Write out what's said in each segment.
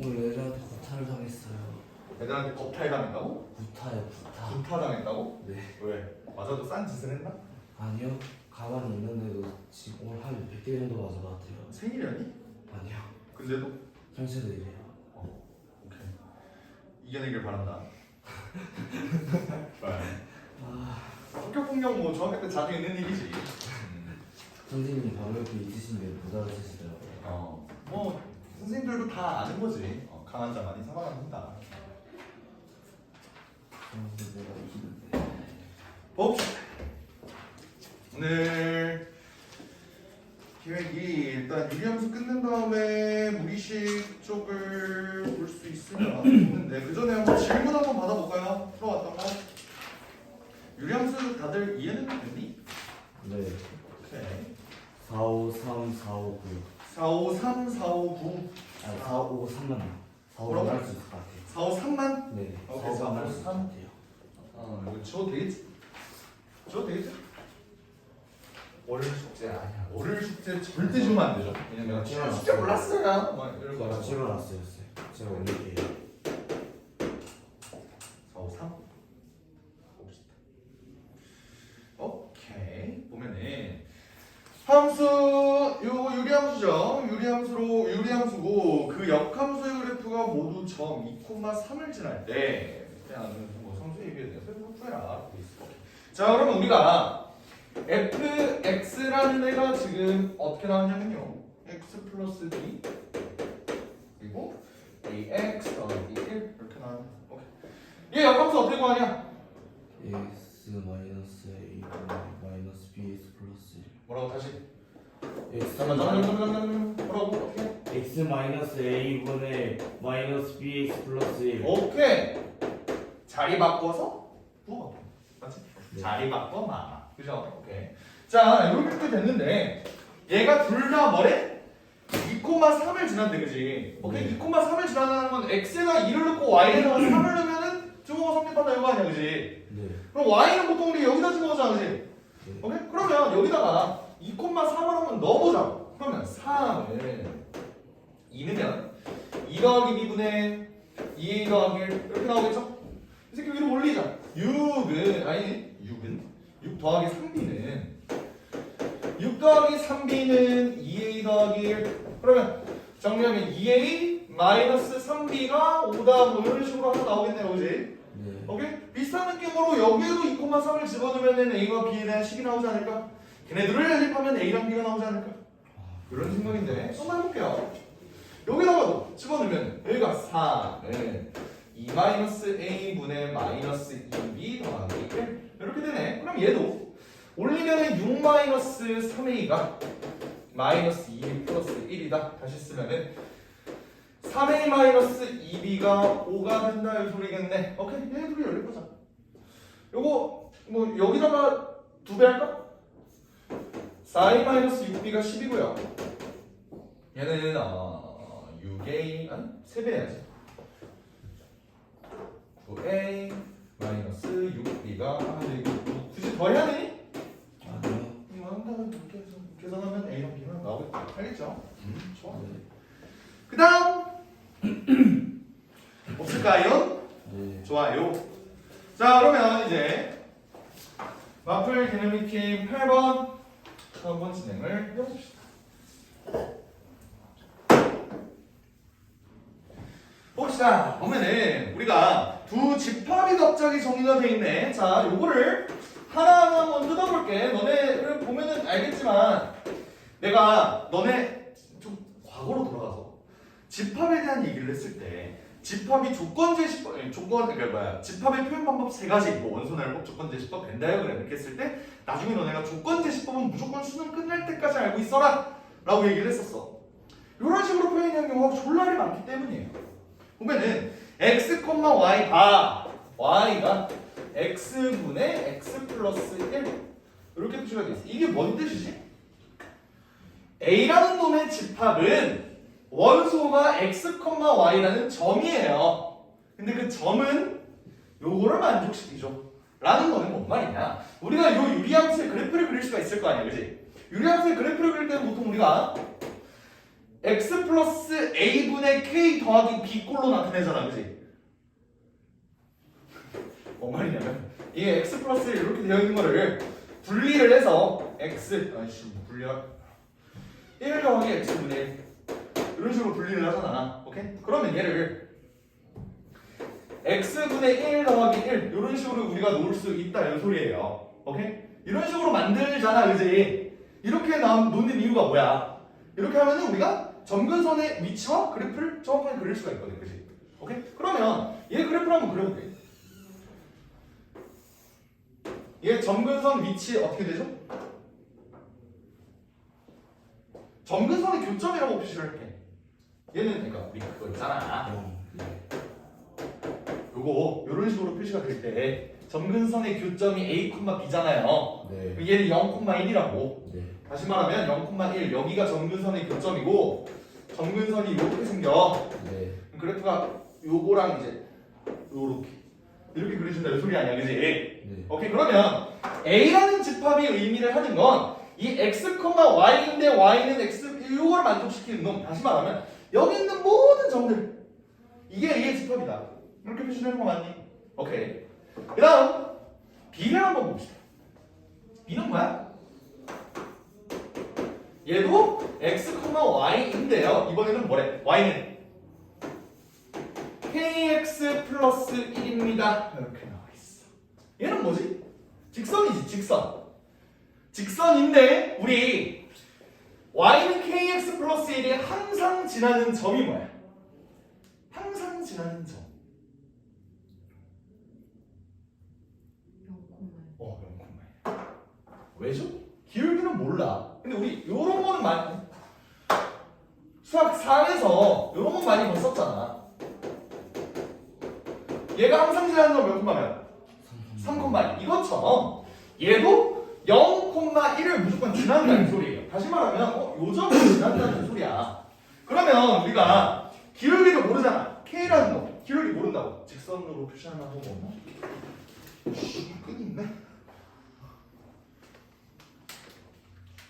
오늘 애들한테 구타를 당했어요. 애들한테 겁탈당했다고? 구타요, 구타. 구타당했다고? 네. 왜? 맞아도 싼 짓을 했나? 아니요. 가만히 있는데도 지금 오늘 한 100개 정도 맞은 것 같아요. 생일이라니? 아니요. 근데도? 평소에도 이래요. 오케이. 이겨내길 바란다. 학교 폭력 뭐 중학교 때 자주 있는 일이지. 선생님이 방역이 있으신데 못 알아주시더라고요. 뭐 선생님들도 다 아는 거지. 강한 자만이 살아남는다. 그래서 내가 이기는데. 봅시다. 오늘 기획이 일단 유리함수 끝낸 다음에 무리식 쪽을 볼 수 있으면 좋는데 그 전에 한번 질문 한번 받아볼까요? 풀어왔던 거. 유리함수 다들 이해는 됐니? 네. 오케이. 4, 5, 3, 4, 5, 9. 4, 5, 3, 4, 5, 9. 아니, 4, 5, 3만. 4, 5, 뭐라고? 할수 있을 것 같아요. 4, 5, 3만? 네. 4, 오케이, 5, 4, 5, 3 할수 있을 것 3. 같아요. 이거 지워도 되겠지? 지워도 되겠지? 월요일 숙제 아니야. 월요일 숙제 절대 지우면 안 되죠. 왜냐면 제가 숙제 몰랐어요. 막 이럴 거 제가 같아. 찍어놨어요. 제가 올릴게요. 4, 5, 3. 봅시다. 오케이. 보면은 함수 요거 유리함수죠. 유리함수고 그 역함수의 그래프가 모두 점 2,3을 지날 때 그냥 뭐 성수 얘기해야 돼요. 그래서 풀어야 돼 있어. 자, 그러면 우리가 fx라는 애가 지금 어떻게 나왔냐면요. x 플러스 b 그리고 ax 더하기 1 이렇게 나왔네. 오케이. 얘 역함수 어떻게 구하냐? x 마이너스 a 마이너스 bx 플러스 1. 뭐라고 다시? x 잠깐만. 뭐라고? 어떻게? x 마이너스 a분의 마이너스 bx 플러스 1. 오케이. 자리 바꿔서 부어. 맞지? 네. 자리 바꿔 마. 그죠? 오케이. 자, 이렇게 됐는데 얘가 둘 다 뭐래? 2,3을 지난대, 그지? 오케이. 네. 2,3을 지나는 건 x에다 2를 넣고 y에다가 3을 넣으면은 증오가 성립한다 이거 아니야, 그지? 네. 그럼 y는 보통 우리 여기다 집어넣잖아, 그지? 네. 오케이? 그러면 여기다가 2,3을 한번 넣어보자. 그러면 3을 2 넣으면 2 더하기 b분의 2a 더하기 1 이렇게 나오겠죠? 이 새끼 위로 올리자. 6 더하기 3b는 6 더하기 3b는 2a 더하기 1 그러면 정리하면 2a 마이너스 3b가 5다 뭐 이런 식으로 하나 나오겠네요, 그지? 네. 오케이? 비슷한 느낌으로 여기에도 2,3을 집어넣으면 a와 b에 대한 식이 나오지 않을까? 걔네들을 연립하면 a랑 b가 나오지 않을까? 이런 생각인데 한번 해볼게요. 여기다가도 집어넣으면 여기가 4는 2-a분의 마이너스 2b 더하기 1 이렇게 되네. 그럼 얘도 올리면은 6-3a가 마이너스 2b 플러스 1이다. 다시 쓰면은 3a 마이너스 2b가 5가 된다 이 소리겠네. 오케이, 얘들이 연립하자. 요거 뭐 여기다가 2배 할까? 4a 마이너스 6b가 10이고요. 얘는 6a 아니 3배 해야지. 9a 마이너스 6b가 이거 굳이 더 해야 되니? 아니요. 이거 한다고 이렇게 계산하면 a랑 b랑 나오겠다. 알겠죠? 좋아. 네. 그 다음 없을까요? 네. 좋아요. 자, 그러면 이제 마플 디나미킹 8번 한번 진행을 해봅시다. 봅시다. 보면은 우리가 두 집합이 갑자기 정의가 돼 있네. 자, 요거를 하나하나 한번 뜯어볼게. 너네를 보면은 알겠지만 내가 너네 좀 과거로 돌아가서 집합에 대한 얘기를 했을 때 집합이 조건 제시법, 그러니까 뭐야? 집합의 표현 방법 세 가지, 뭐 원소날법, 조건 제시법, 벤 다이어그램 이렇게 했을 때 나중에 너네가 조건 제시법은 무조건 수능 끝날 때까지 알고 있어라라고 얘기를 했었어. 이런 식으로 표현하는 경우가 졸라리 많기 때문이에요. 보면은 x, y 다 y가 x분의 x 플러스 1 이렇게 표시가 돼 있어. 이게 뭔 뜻이지? a라는 놈의 집합은 원소가 x, y라는 점이에요. 근데 그 점은 요거를 만족시키죠. 라는 거는 뭔 말이냐? 우리가 요 유리함수의 그래프를 그릴 수가 있을 거 아니야, 그지? 유리함수의 그래프를 그릴 때는 보통 우리가 x 플러스 a분의 k 더하기 b꼴로 나타내잖아, 그지? 뭔 말이냐면 이게 x 플러스 이렇게 되어 있는 거를 분리를 해서 x 분리할 1 더하기 x분의 1 이런 식으로 분리를 하잖아. 오케이? 그러면 얘를 x분의 1 더하기 1 이런 식으로 우리가 놓을 수 있다 이 소리예요. 오케이? 이런 식으로 만들잖아, 그지? 이렇게 놓는 이유가 뭐야? 이렇게 하면은 우리가 점근선의 위치와 그래프를 정확하게 그릴 수가 있거든, 그지? 오케이? 그러면 얘 그래프를 한번 그려볼게. 얘 점근선 위치 어떻게 되죠? 점근선의 교점이라고 표시를 할게. 얘는 그러니까 우리 그거 있잖아. 요거 요런 식으로 표시가 될 때 점근선의 교점이 A, B잖아요. 네. 얘는 0,1이라고. 네. 다시 말하면 0,1 여기가 점근선의 교점이고 점근선이 이렇게 생겨. 네. 그래프가 요거랑 이제 이렇게 그려진다 이 소리 아니야, 그지? 네. 오케이, 그러면 A라는 집합이 의미를 하는 건 이 x, y인데 y는 x 이걸 만족시키는 놈. 다시 말하면 여기 있는 모든 점들 이게 A의 집합이다. 이렇게 표시되는 거 맞니? 오케이. 그 다음 B를 한번 봅시다. B는 뭐야? 얘도 x, y인데요. 이번에는 뭐래? y는 kx 플러스 1입니다. 이렇게 나와 있어. 얘는 뭐지? 직선이지, 직선. 직선인데 우리 y는 kx 플러스 1이 항상 지나는 점이 뭐야? 항상 지나는 점. 0,1. 왜죠? 기울기는 몰라. 근데 우리 요런 거는 많이 수학 4에서 요런 건 많이 봤었잖아. 얘가 항상 지나는 점 몇 콤마면? 3,1. 이것처럼 얘도 0,1을 무조건 지난다는 소리예요. 다시 말하면 요 점을 지난다는 소리야. 그러면 우리가 기울기를 모르잖아. K라는 거. 기울기 모른다고. 직선으로 표시하는 방법이 없나? 끈이 있네.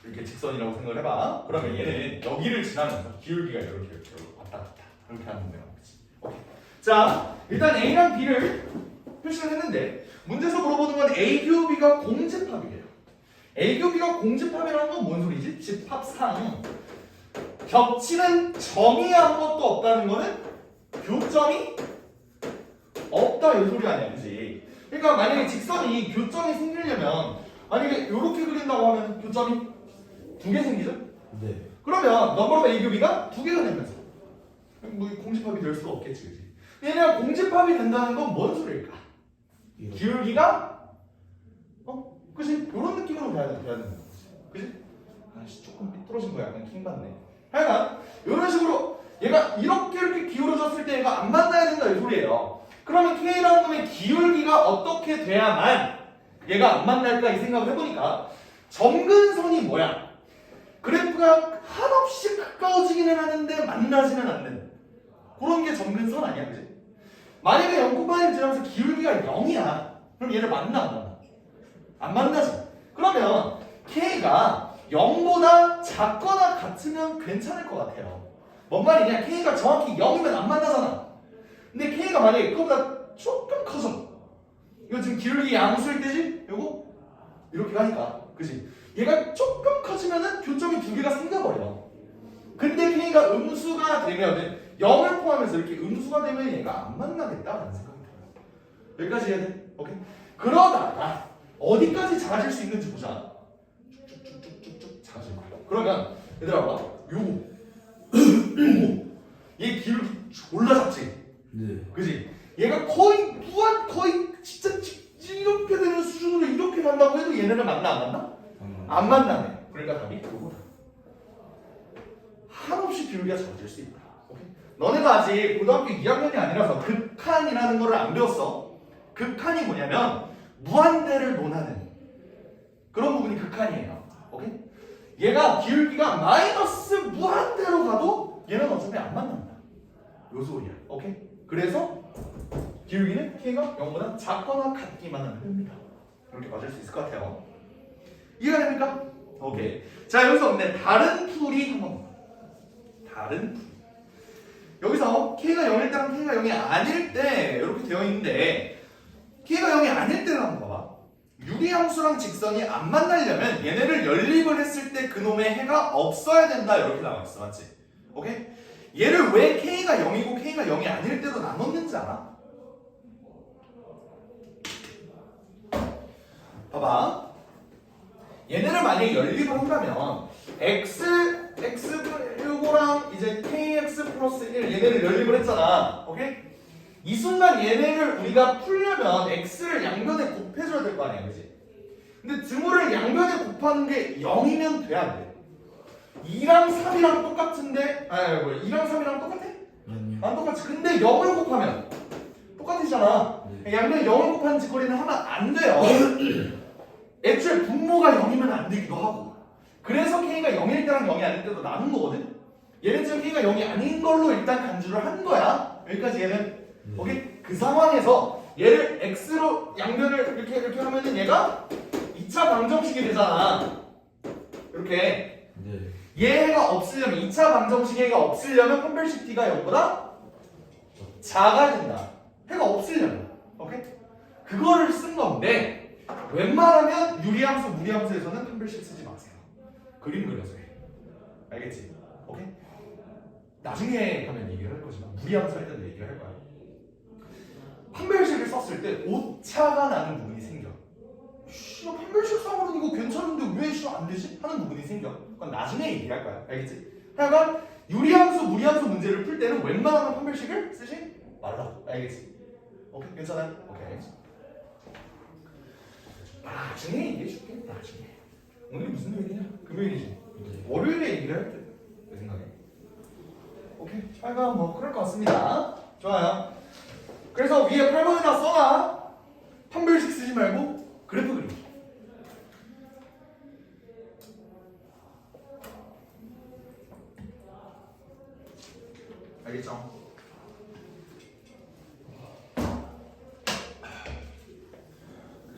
이렇게 직선이라고 생각을 해봐. 그러면 얘는 여기를 지나면서 기울기가 이렇게 왔다 갔다 이렇게 하는 거야. 오케이. 자, 일단 A랑 B를 표시를 했는데 문제에서 물어보는 건 A 교우 B가 공집합이래요. A 교우 B가 공집합이라는 건 뭔 소리지? 집합상 겹치는 점이 아무것도 없다는 거는 교점이 없다 이 소리 아니야, 그지? 그러니까 만약에 직선이 교점이 생기려면 만약에 이렇게 그린다고 하면 교점이 2개 생기죠? 네. 그러면 넘버 오브 A 교우 B가 2개가 되면서 뭐 공집합이 될 수가 없겠지, 그지? 얘네가 공집합이 된다는 건 뭔 소리일까? 기울기가 그치? 이런 느낌으로 돼야 되는 거지. 그치? 아씨 조금 삐뚤어진 거야. 약간 킹받네. 하여간 이런 식으로 얘가 이렇게 기울어졌을 때 얘가 안 만나야 된다 이 소리예요. 그러면 K라는 놈의 기울기가 어떻게 돼야만 얘가 안 만날까 이 생각을 해보니까 점근선이 뭐야? 그래프가 한없이 가까워지기는 하는데 만나지는 않는 그런 게 점근선 아니야, 그치? 만약에 0,1을 지나면서 기울기가 0이야. 그럼 얘를 만나 안 만나? 안 만나지. 그러면 K가 0보다 작거나 같으면 괜찮을 것 같아요. 뭔 말이냐? K가 정확히 0이면 안 만나잖아. 근데 K가 만약에 그거보다 조금 커져. 이거 지금 기울기 양수일 때지? 요거 이렇게 가니까, 그지? 얘가 조금 커지면은 교점이 2개가 생겨버려. 근데 K가 음수가 되면 0을 포함해서 이렇게 음수가 되면 얘가 안 만나겠다라는 생각이 들어요. 여기까지 해야 돼? 오케이? 그러다가 어디까지 작아질 수 있는지 보자. 쭉쭉쭉쭉쭉 작아질 거야. 그러면 얘들아 봐. 요거 얘 기울기 졸라 작지? 네. 그지? 얘가 거의 진짜 이렇게 되는 수준으로 이렇게 간다고 해도 얘네를 만나 안 만나? 안 만나네. 그러니까 답이 요거다. 한없이 기울기가 작아질 수 있다. 오케이? 너네가 아직 고등학교 2학년이 아니라서 극한이라는 거를 안 배웠어. 극한이 뭐냐면 무한대를 논하는 그런 부분이 극한이에요. 오케이? 얘가 기울기가 마이너스 무한대로 가도 얘는 어차피 안 만난다. 요 소리야. 오케이? 그래서 기울기는 K가 0보다 작거나 같기만 하면 됩니다. 이렇게 맞을 수 있을 것 같아요. 이해가 됩니까? 오케이. 자, 여기서 근데 다른 풀이 한번 다른 부위. 여기서 K가 0일 때랑 K가 0이 아닐 때 이렇게 되어 있는데 K가 0이 아닐 때는 한번 봐봐. 유리함수랑 직선이 안 만나려면 얘네를 연립을 했을 때 그놈의 해가 없어야 된다 이렇게 나와 있어. 맞지? 오케이? 얘를 왜 K가 0이고 K가 0이 아닐 때로 나눴는지 알아? 봐봐. 얘네를 만약에 연립을 한다면 X분의 이제 KX 플러스 1 얘네를 연립을 했잖아. 오케이? 이 순간 얘네를 우리가 풀려면 X를 양변에 곱해줘야 될 거 아니야. 그치? 근데 등호를 양변에 곱하는 게 0이면 돼, 안 돼? 2랑 3이랑 똑같은데 2랑 3이랑 똑같아? 안 똑같지. 근데 0을 곱하면 똑같으잖아. 양변에 0을 곱하는 짓거리는 하면 안 돼요. 애초에 분모가 0이면 안 되기도 하고. 그래서 K가 0일 때랑 0이 아닐 때도 나눈 거거든? 얘는 지금 K가 0이 아닌 걸로 일단 간주를 한 거야. 여기까지 얘는. 오케이? 그 상황에서 얘를 X로 양변을 이렇게 하면은 얘가 2차 방정식이 되잖아. 이렇게. 얘 해가 없으려면 2차 방정식 해가 없으려면 판별식 T가 0보다 작아야 된다. 해가 없으려면. 오케이? 그거를 쓴 건데 웬만하면 유리함수, 무리함수에서는 판별식 쓰지 마세요. 그림 그려서 해. 알겠지? 오케이? 나중에 가면 얘기를 할 거지만 무리함수 할 때도 얘기를 할 거야. 판별식을 썼을 때 오차가 나는 부분이 생겨. 판별식상으로는 이거 괜찮은데 왜 안 되지? 하는 부분이 생겨. 그건 나중에 얘기할 거야. 알겠지? 하여간 유리함수, 무리함수 문제를 풀 때는 웬만하면 판별식을 쓰지 말라고. 알겠지? 오케이? 괜찮아요? 오케이. 나중에 얘기해줄게. 나중에. 오늘 무슨 요일이냐? 금요일이지. 월요일에 얘기를 할 때. 내 생각에. 오케이. 하여간 뭐 그럴 것 같습니다. 좋아요. 그래서 위에 8번에다 써놔. 판별식 쓰지 말고 그래프 그리기. 알겠죠?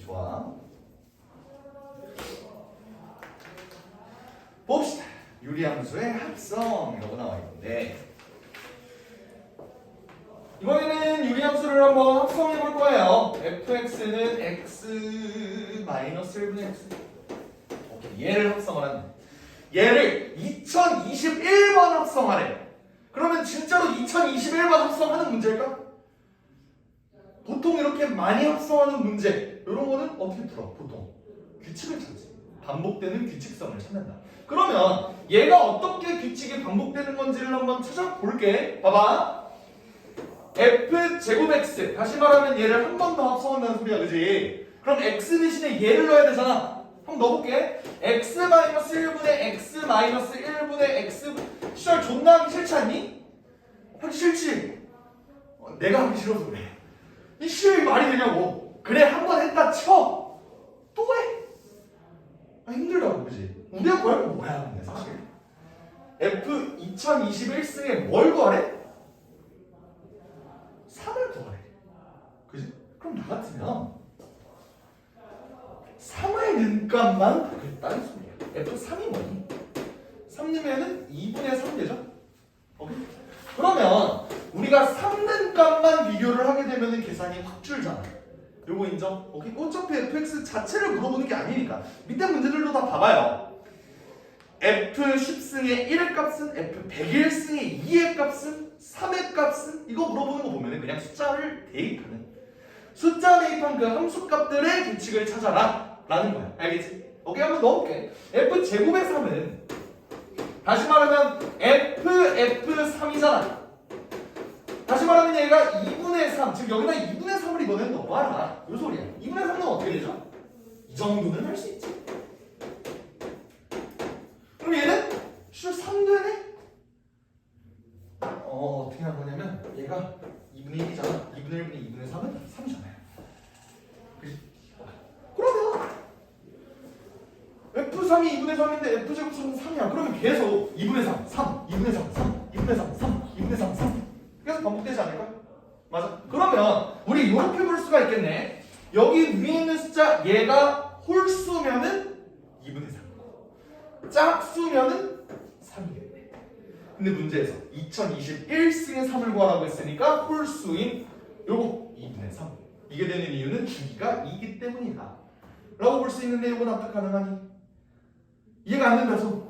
좋아. 봅시다. 유리함수의 합성이라고 나와 있는데 이번에는 유리함수를 한번 합성해 볼 거예요. fx는 x 마이너스 1분의 x. 오케이, 얘를 합성을 하는데 얘를 2021번 합성하래. 그러면 진짜로 2021번 합성하는 문제일까? 보통 이렇게 많이 합성하는 문제 이런 거는 어떻게 풀어? 보통 규칙을 찾지. 반복되는 규칙성을 찾는다. 그러면 얘가 어떻게 규칙이 반복되는 건지를 한번 찾아볼게. 봐봐. f제곱 x 다시 말하면 얘를 한 번 더 합성한다는 소리야. 그지? 그럼 x 대신에 얘를 넣어야 되잖아. 한번 넣어볼게. x-1분의 x-1분의 x 시절 존나 하기 싫지 않니? 하기 싫지? 내가 하기 싫어서 그래. 이 시험이 말이 되냐고. 그래 한 번 했다 쳐. 또 해. 힘들다고. 그지? 우리 학교 할거 뭐야 근데 사실. F 2021승에 뭘 구하래? 3을 구하래. 그지? 그럼 나 같으면 3의 는값만 보겠다는 소리야. F3이 뭐니? 3이면은 2분의 3 되죠? 오케이? 그러면 우리가 3는값만 비교를 하게 되면은 계산이 확 줄잖아. 요거 인정? 오케이? 어차피 fx 자체를 물어보는 게 아니니까 밑에 문제들도 다 봐봐요. f10승의 1의 값은 f101승의 2의 값은 3의 값은 이거 물어보는 거 보면은 그냥 숫자를 대입하는 숫자 대입한 그 함수값들의 규칙을 찾아라 라는 거야. 알겠지? 오케이 한번 넣어볼게. f제곱의 3은 다시 말하면 f3이잖아. 다시 말하면 얘가 2분의 3 즉 여기다 2분의 3을 이번엔 넣어봐라 요 소리야. 2분의 3은 어떻게 되죠? 이 정도는 할 수 있지. 그럼 얘는 실 3 되네? 어떻게 하는 거냐면 얘가 2분의 1이잖아. 2분의 1분의 2분의 3은 3이잖아요. 그치? 그러면 F3이 2분의 3인데 F제곱 3은 3이야. 그러면 계속 2분의 3, 3, 2분의 3, 3, 2분의 3, 3, 2분의 3, 3 계속 반복되지 않을까? 맞아. 그러면 우리 이렇게 볼 수가 있겠네. 여기 위에 있는 숫자 얘가 홀수면은 2분의 3 짝수면은 3이겠네. 근데 문제에서 2021승의 3을 구하라고 했으니까 홀수인 요거 2분의 3. 이게 되는 이유는 주기가 2기 때문이다 라고 볼 수 있는데 요거 납득 가능하니? 이해가 안 된다서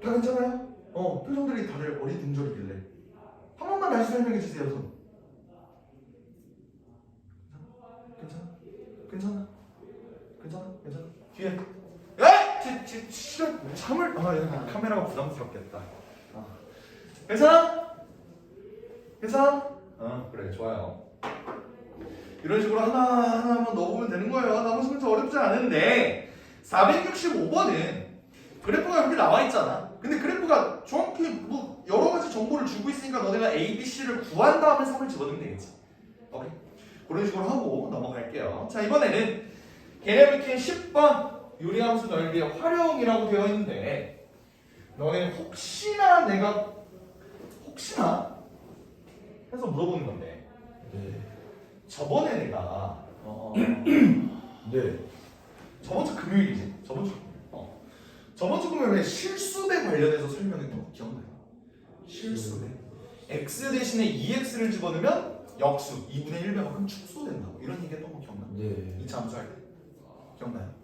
다 괜찮아요? 표정들이 다들 어리둥절이길래 한 번만 다시 설명해 주세요. 손. 괜찮아? 뒤에 싫어. 참을 카메라가 부담스럽겠다. 괜찮아? 그래 좋아요. 이런 식으로 하나만 넣어보면 되는 거예요. 나머지 문제 어렵지 않은데 465번은 그래프가 여기 나와 있잖아. 근데 그래프가 정확히 뭐 여러 가지 정보를 주고 있으니까 너네가 A, B, C를 구한 다음에 3을 집어넣으면 되겠지. 오케이? 그런 식으로 하고 넘어갈게요. 자, 이번에는 개념이킨 10번 유리함수 넓이의 활용이라고 되어 있는데 너네 혹시나 해서 물어보는 건데 네. 저번에 내가 네. 저번 주 금요일이지? 저번 주 금요일에 실수대 관련해서 설명했던 거 기억나요? 실수대. x 대신에 2x를 집어넣으면 역수 2분의 1배만큼 축소된다고 이런 얘기 했던 거 기억나? 네. 2차 함수할 때 기억나요?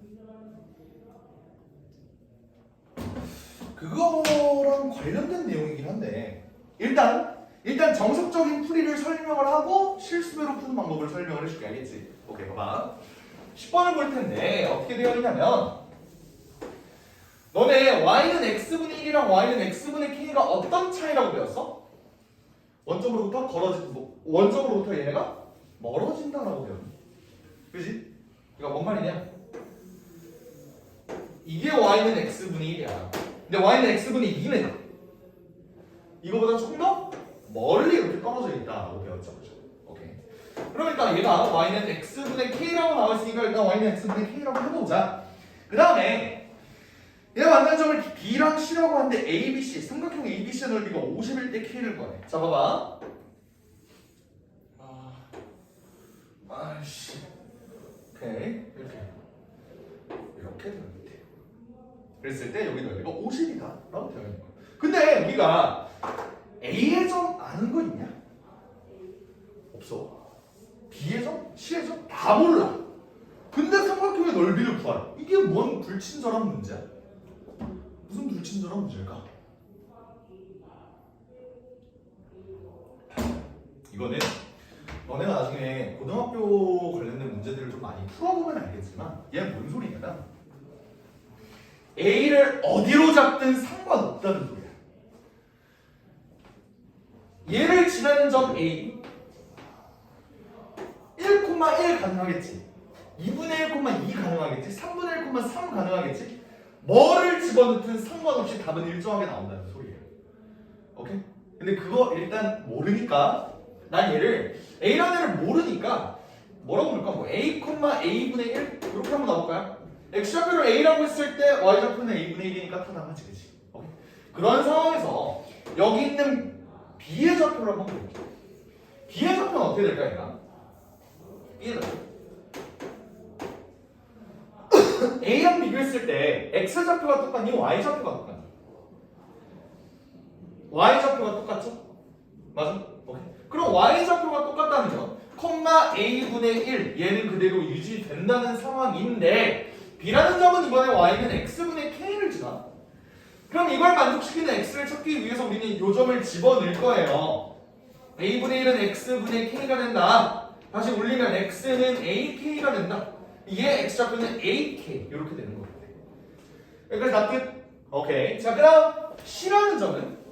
그거랑 관련된 내용이긴 한데 일단 정석적인 풀이를 설명을 하고 실수배로 푸는 방법을 설명을 해줄게. 알겠지? 오케이, 봐봐. 10번을 볼 텐데 어떻게 되어 있냐면 너네 y는 x분의 1이랑 y는 x분의 k가 어떤 차이라고 배웠어? 원점으로부터 얘네가 멀어진다라고 배웠니? 그지? 이거 뭔 말이냐? 이게 y는 x분의 1이야. 근데 y는 x분의 2는 이거보다 조금 더 멀리 이렇게 떨어져 있다라고 배웠죠. 그죠? 오케이. 그럼 일단 얘가 y는 x분의 k라고 나와 있으니까 일단 y는 x분의 k라고 해보자. 그 다음에 얘가 만난 점을 B랑 C라고 하는데 ABC, 삼각형 ABC의 넓이가 50일 때 K를 구하네. 자, 봐봐. 오케이. 이렇게 되면 돼요. 그랬을 때 여기 넓이가 50이다 라고 되어 있는 거야. 근데 우리가 A의 점 아는 거 있냐? 없어. B의 점? C의 점? 다 몰라. 근데 삼각형의 넓이를 구하라. 이게 뭔 불친절한 문제야? 무슨 불친절한 문제일까? 이거는 너네가 나중에 고등학교 관련된 문제들을 좀 많이 풀어보면 알겠지만 얘는 뭔 소리냐면 A를 어디로 잡든 상관없다는 소리야. 얘를 지나는 점 A 1,1 가능하겠지, 2분의 1,2 가능하겠지, 3분의 1,3 가능하겠지. 뭐를 집어넣든 상관없이 답은 일정하게 나온다는 소리예요. 오케이? 근데 그거 일단 모르니까 난 얘를 A라는 애를 모르니까 뭐라고 볼까? 뭐 A, A분의 1 이렇게 한번 나올까요? X좌표를 A라고 했을 때 Y좌표는 A분의 1이니까 타당하지, 그치? 오케이? 그런 상황에서 여기 있는 B의 좌표를 한번 볼게요. B의 좌표는 어떻게 될까, 얘가? B의 좌표 A랑 비교했을 때 X좌표가 똑같니? Y좌표가 똑같니? Y좌표가 똑같죠? 맞아? 오케이. 그럼 Y좌표가 똑같다면 A분의 1 얘는 그대로 유지된다는 상황인데 B라는 점은 이번에 Y는 X분의 K를 지나. 그럼 이걸 만족시키는 X를 찾기 위해서 우리는 이 점을 집어넣을 거예요. A분의 1은 X분의 K가 된다. 다시 올리면 X는 AK가 된다. 이게 X좌표는 AK 이렇게 되는 거예요. 그러니까 납득? 오케이. 자, 그다음 C라는 점은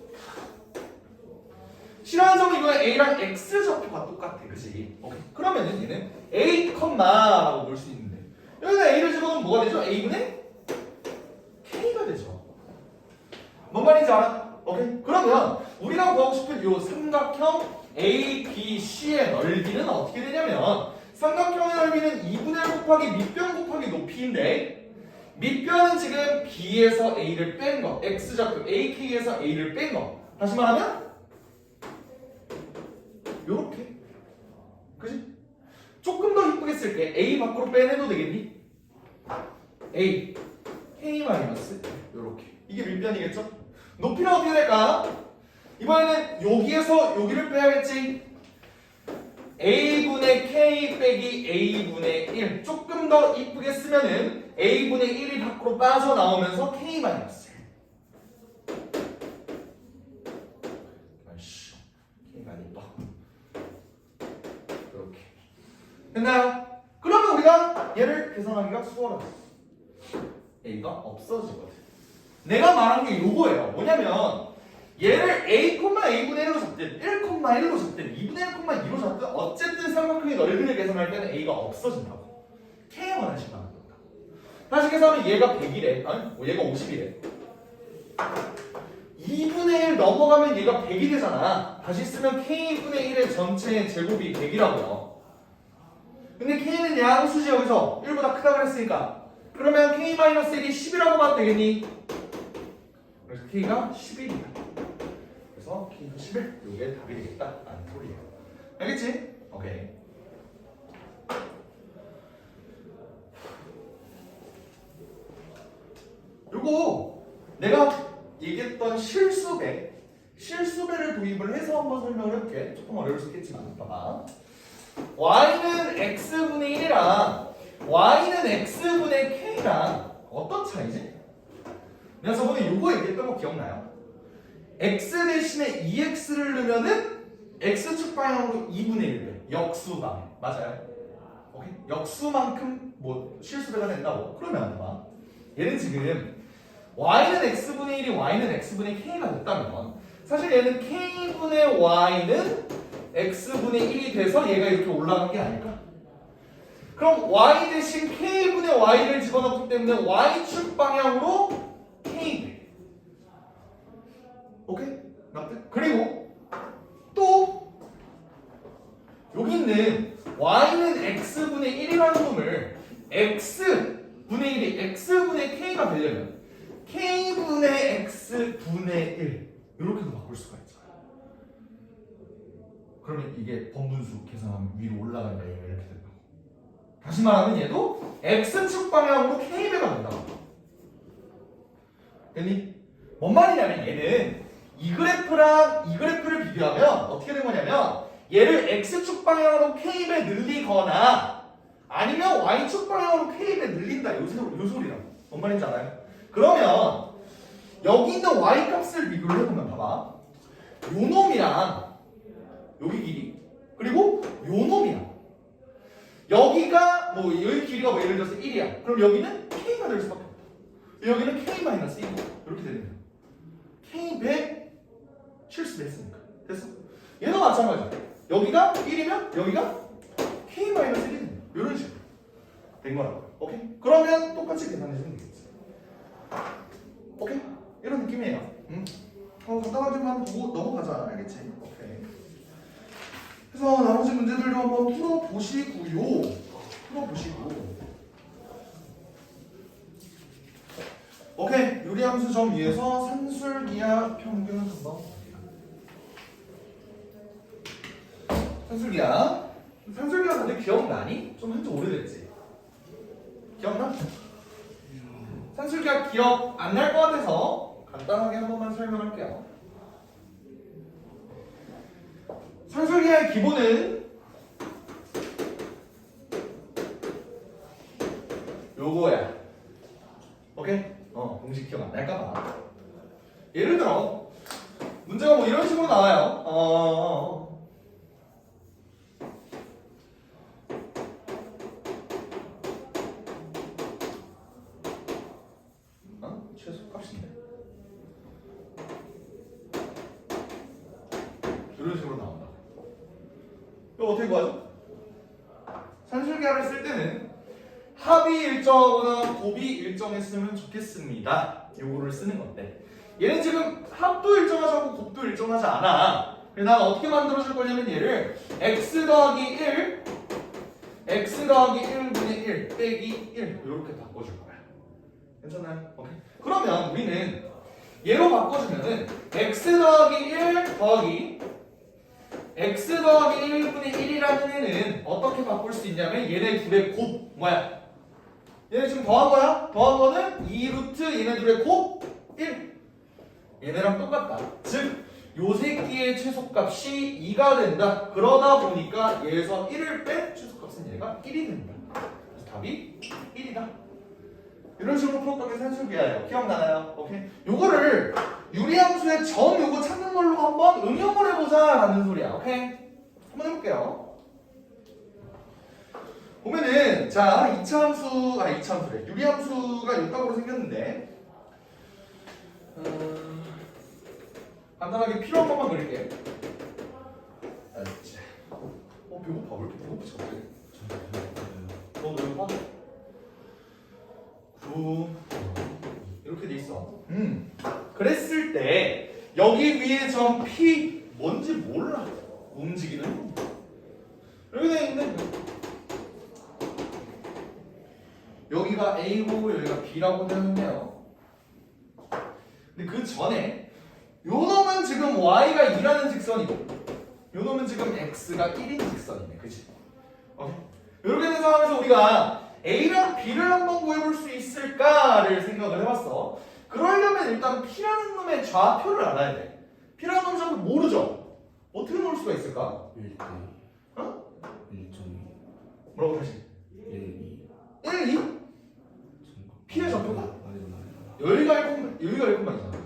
이거는 A랑 X좌표가 똑같아, 그치? 오케이. 그러면은 얘는 A, 라고 볼 수 있는데 여기다 A를 집어넣으면 뭐가 되죠? A분의 K가 되죠. 뭔 말인지 알아? 오케이. 그러면 우리가 구하고 싶은 이 삼각형 A, B, C의 넓이는 어떻게 되냐면 삼각형의 넓이는 2분의 1 곱하기 밑변 곱하기 높이인데 밑변은 지금 B에서 A를 뺀 거, X좌표 AK에서 A를 뺀 거. 다시 말하면 요렇게. 그치? 조금 더 이쁘게 쓸게. A 밖으로 빼내도 되겠니? A K 마이너스 요렇게. 이게 밀변이겠죠? 높이는 어떻게 될까? 이번에는 여기에서 여기를 빼야겠지. a분의 k 빼기 a분의 1 조금 더 이쁘게 쓰면은 a분의 1이 밖으로 빠져나오면서 k 마이너스 아이씨 k가 안 이뻐. 이렇게 됐나요? 그러면 우리가 얘를 계산하기가 수월하다. a가 없어지거든. 내가 말한 게 요거예요. 뭐냐면 얘를 a,a분의 1로 잡든 1,1로 잡든 2분의 1,2로 잡든 어쨌든 삼각형의 넓이를 계산할 때는 a가 없어진다고. k의 원하시면 안 된다. 다시 계산하면 얘가 100이래. 아니 얘가 50이래. 2분의 1 넘어가면 얘가 100이 되잖아. 다시 쓰면 k분의 1의 전체 제곱이 100이라고요. 근데 k는 양수지 여기서 1보다 크다 그랬으니까 그러면 k-1이 10이라고 봐도 되겠니? 그래서 k가 11이야. 그래서 k가 11. 이게 답이 되겠다. 라는 소리예요. 알겠지? 오케이. 요거 내가 얘기했던 실수배를 도입을 해서 한번 설명을 해볼게. 조금 어려울 수 있겠지만 봐봐. y는 x분의 1이랑 y는 x분의 k랑 어떤 차이지? 내가 저번에 요거 얘기했던 거 기억나요? x 대신에 2x를 넣으면은 x축 방향으로 2분의 1배 역수 방향 맞아요? 오케이? 역수만큼 뭐 실수배가 된다고 그러면 봐. 얘는 지금 y는 x분의 1이 y는 x분의 k가 됐다면 사실 얘는 k분의 y는 x분의 1이 돼서 얘가 이렇게 올라간 게 아닐까? 그럼 y 대신 k분의 y를 집어넣기 때문에 y축 방향으로 k. 오케이? 납득? 그리고 또 여기 있는 y는 x분의 1이라는 놈을 x분의 1이 x분의 k가 되려면 k분의 x분의 1 이렇게도 바꿀 수가 있잖아. 그러면 이게 번분수 계산하면 위로 올라간다 이렇게 된다고. 다시 말하면 얘도 x축 방향으로 k배가 된다고. 됐니? 뭔 말이냐면 얘는 이 그래프랑 이 그래프를 비교하면 어떻게 된 거냐면 얘를 x축 방향으로 k배 늘리거나 아니면 y축 방향으로 k배 늘린다 요 소리라고. 뭔 말인지 알아요? 그러면 여기 있는 y 값을 비교를 해보면 봐봐. 요 놈이랑 여기 길이 그리고 요 놈이랑 여기가 뭐 여기 길이가 뭐 예를 들어서 1이야. 그럼 여기는 k가 될 수밖에 없다. 여기는 k-1이야. 이렇게 되는 거야. k100 실수를 했으니까. 됐어? 얘도 마찬가지야. 여기가 1이면 여기가 k-1이 되는 거야. 이런 식으로 된 거라고요. 오케이? 그러면 똑같이 계산해주면 되겠지. 오케이? 이런 느낌이에요. 간단하게만 보고 넘어가자. 알겠지? 오케이. 그래서 나머지 문제들도 한번 풀어보시고요. 오케이. 유리함수점 위에서 산술기하 평균 한번 볼게요. 산술기하 다들 기억나니? 좀 한지 오래됐지? 기억나? 산술기하 기억 안 날 것 같아서 간단하게 한 번만 설명할게요. 산술기하의 기본은 요거야. 오케이? 공식 기억 안 날까봐. 예를 들어 문제가 뭐 이런 식으로 나와요. 최소값인데 이런 식으로 나온다. 이거 어떻게 구하죠? 산술기하를 쓸 때는 합이 일정하거나 곱이 일정했으면 좋겠습니다. 요거를 쓰는 건데 얘는 지금 합도 일정하지 않고 곱도 일정하지 않아. 그래서 난 어떻게 만들어줄 거냐면 얘를 x 더하기 1 x 더하기 1분의 1 빼기 1 이렇게 바꿔줄 거야. 괜찮나요? 오케이. 그러면 우리는 얘로 바꿔주면은 x 더하기 1 더하기 x 더하기 1분의 1이라는 애는 어떻게 바꿀 수 있냐면 얘네 둘의 곱 뭐야? 얘네 지금 더한 거야? 더한 거는 2루트 얘네 둘의 곱 1. 얘네랑 똑같다. 즉, 요 새끼의 최소값이 2가 된다. 그러다 보니까 얘에서 1을 뺀 최소값은 얘가 1이 된다. 그래서 답이 1이다. 이런 식으로 풀었던 게 산술기하예요. 기억나나요? 오케이. 요거를 유리함수의 점 요거 찾는 걸로 한번 응용을 해보자라는 소리야. 오케이. 한번 해볼게요. 보면은 자 2차 함수래. 유리함수가 요각으로 생겼는데 간단하게 필요한 것만 그릴게. 배고파. 왜 이렇게 배고프지 갑자기? 너 배고파? 9 이렇게 돼 있어. 그랬을 때 여기 위에 점 P 뭔지 몰라. 움직이는 여기 돼 있는데 여기가 A고 여기가 B라고 되었네요. 근데 그 전에 요 놈은 지금 Y가 2라는 직선이고 요 놈은 지금 X가 1인 직선이네. 그치? 오케이? 이렇게 된 상황에서 우리가 A랑 B를 한번 구해볼 수 있을까를 생각을 해봤어. 그러려면 일단 P라는 놈의 좌표를 알아야 돼. P라는 놈 좌표 모르죠? 어떻게 놓을 수가 있을까? 1대 어? 1.2 뭐라고 다시? 1, 1, 2? P의 좌표가? 아니구나. 여기가 1콤마이잖아.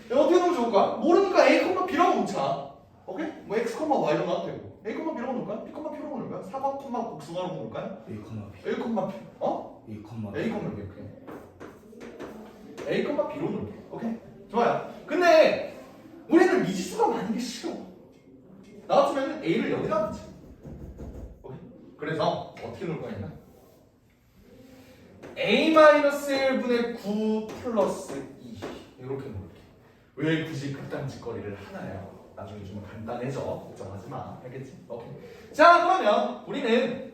어떻게 놓으면 좋을까? 모르니까 A, B라고 놓자. 오케이? 뭐 X, Y로 놔도 되고 A, B라고 놓을까요? B, B라고 놓을까요? 사각, 곡수가로 놓을까요? A, B A, P 어? A, A, B 오케이 A, B로 놓을게. 오케이? 좋아요. 근데 우리는 미지수가 많은 게 싫어. 나 같으면 A를 여기다 놓지. 오케이? 그래서 어떻게 놓을 거냐? A-1분의 9 플러스 2 이렇게 놓을게. 왜 굳이 그딴 짓거리를 하나요? 나중에 좀 간단해져. 걱정하지 마. 알겠지? 오케이. 자, 그러면 우리는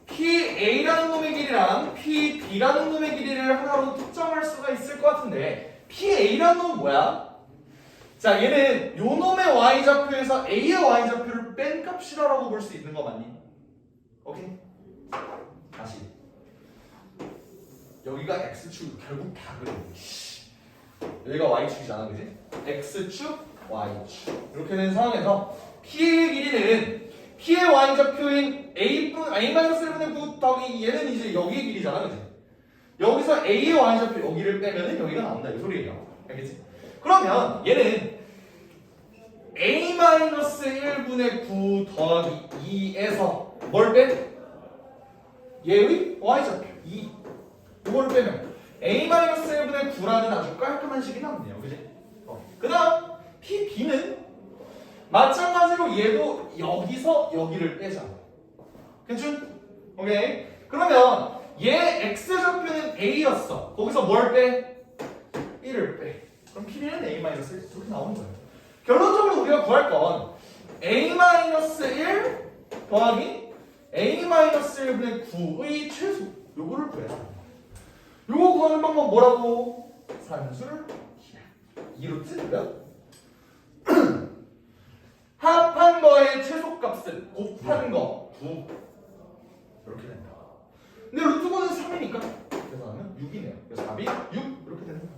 PA라는 놈의 길이랑 PB라는 놈의 길이를 하나로 특정할 수가 있을 것 같은데 PA라는 놈은 뭐야? 자, 얘는 요 놈의 y좌표에서 A의 y좌표를 뺀 값이라고 볼 수 있는 거 맞니? 오케이? 다시 여기가 x축 결국 다 그래. 여기가 y축이잖아, 그지? x축, y축 이렇게 된 상황에서 P의 길이는 P의 y좌표인 A-1분의 9 더하기 얘는 이제 여기의 길이잖아, 그지? 여기서 A의 y좌표 여기를 빼면은 여기가 나온다 이 소리예요. 알겠지? 그러면 얘는 A-1분의 9 더하기 2에서 뭘 빼? 얘의 y좌표 2 이걸 빼면 A-1분의 9라는 아주 깔끔한 식이 나오네요. 그지? 그 다음 PB는 마찬가지로 얘도 여기서 여기를 빼자. 괜찮? 오케이. 그러면 얘 X좌표는 A였어. 거기서 뭘 빼? 1을 빼. 그럼 PB는 A-1 이렇게 나오는 거예요. 결론적으로 우리가 구할 건 A-1 더하기 A-1분의 9의 최소 요거를 구해야 합니다. 요거 구하는 방법 뭐라고? 산술 2루트 몇? 합한 거의 최소값은 곱한 거 9 이렇게 된다. 근데 루트고는 3이니까 그래서 하면 6이네요. 그래서 답이 6 이렇게 되는 거야.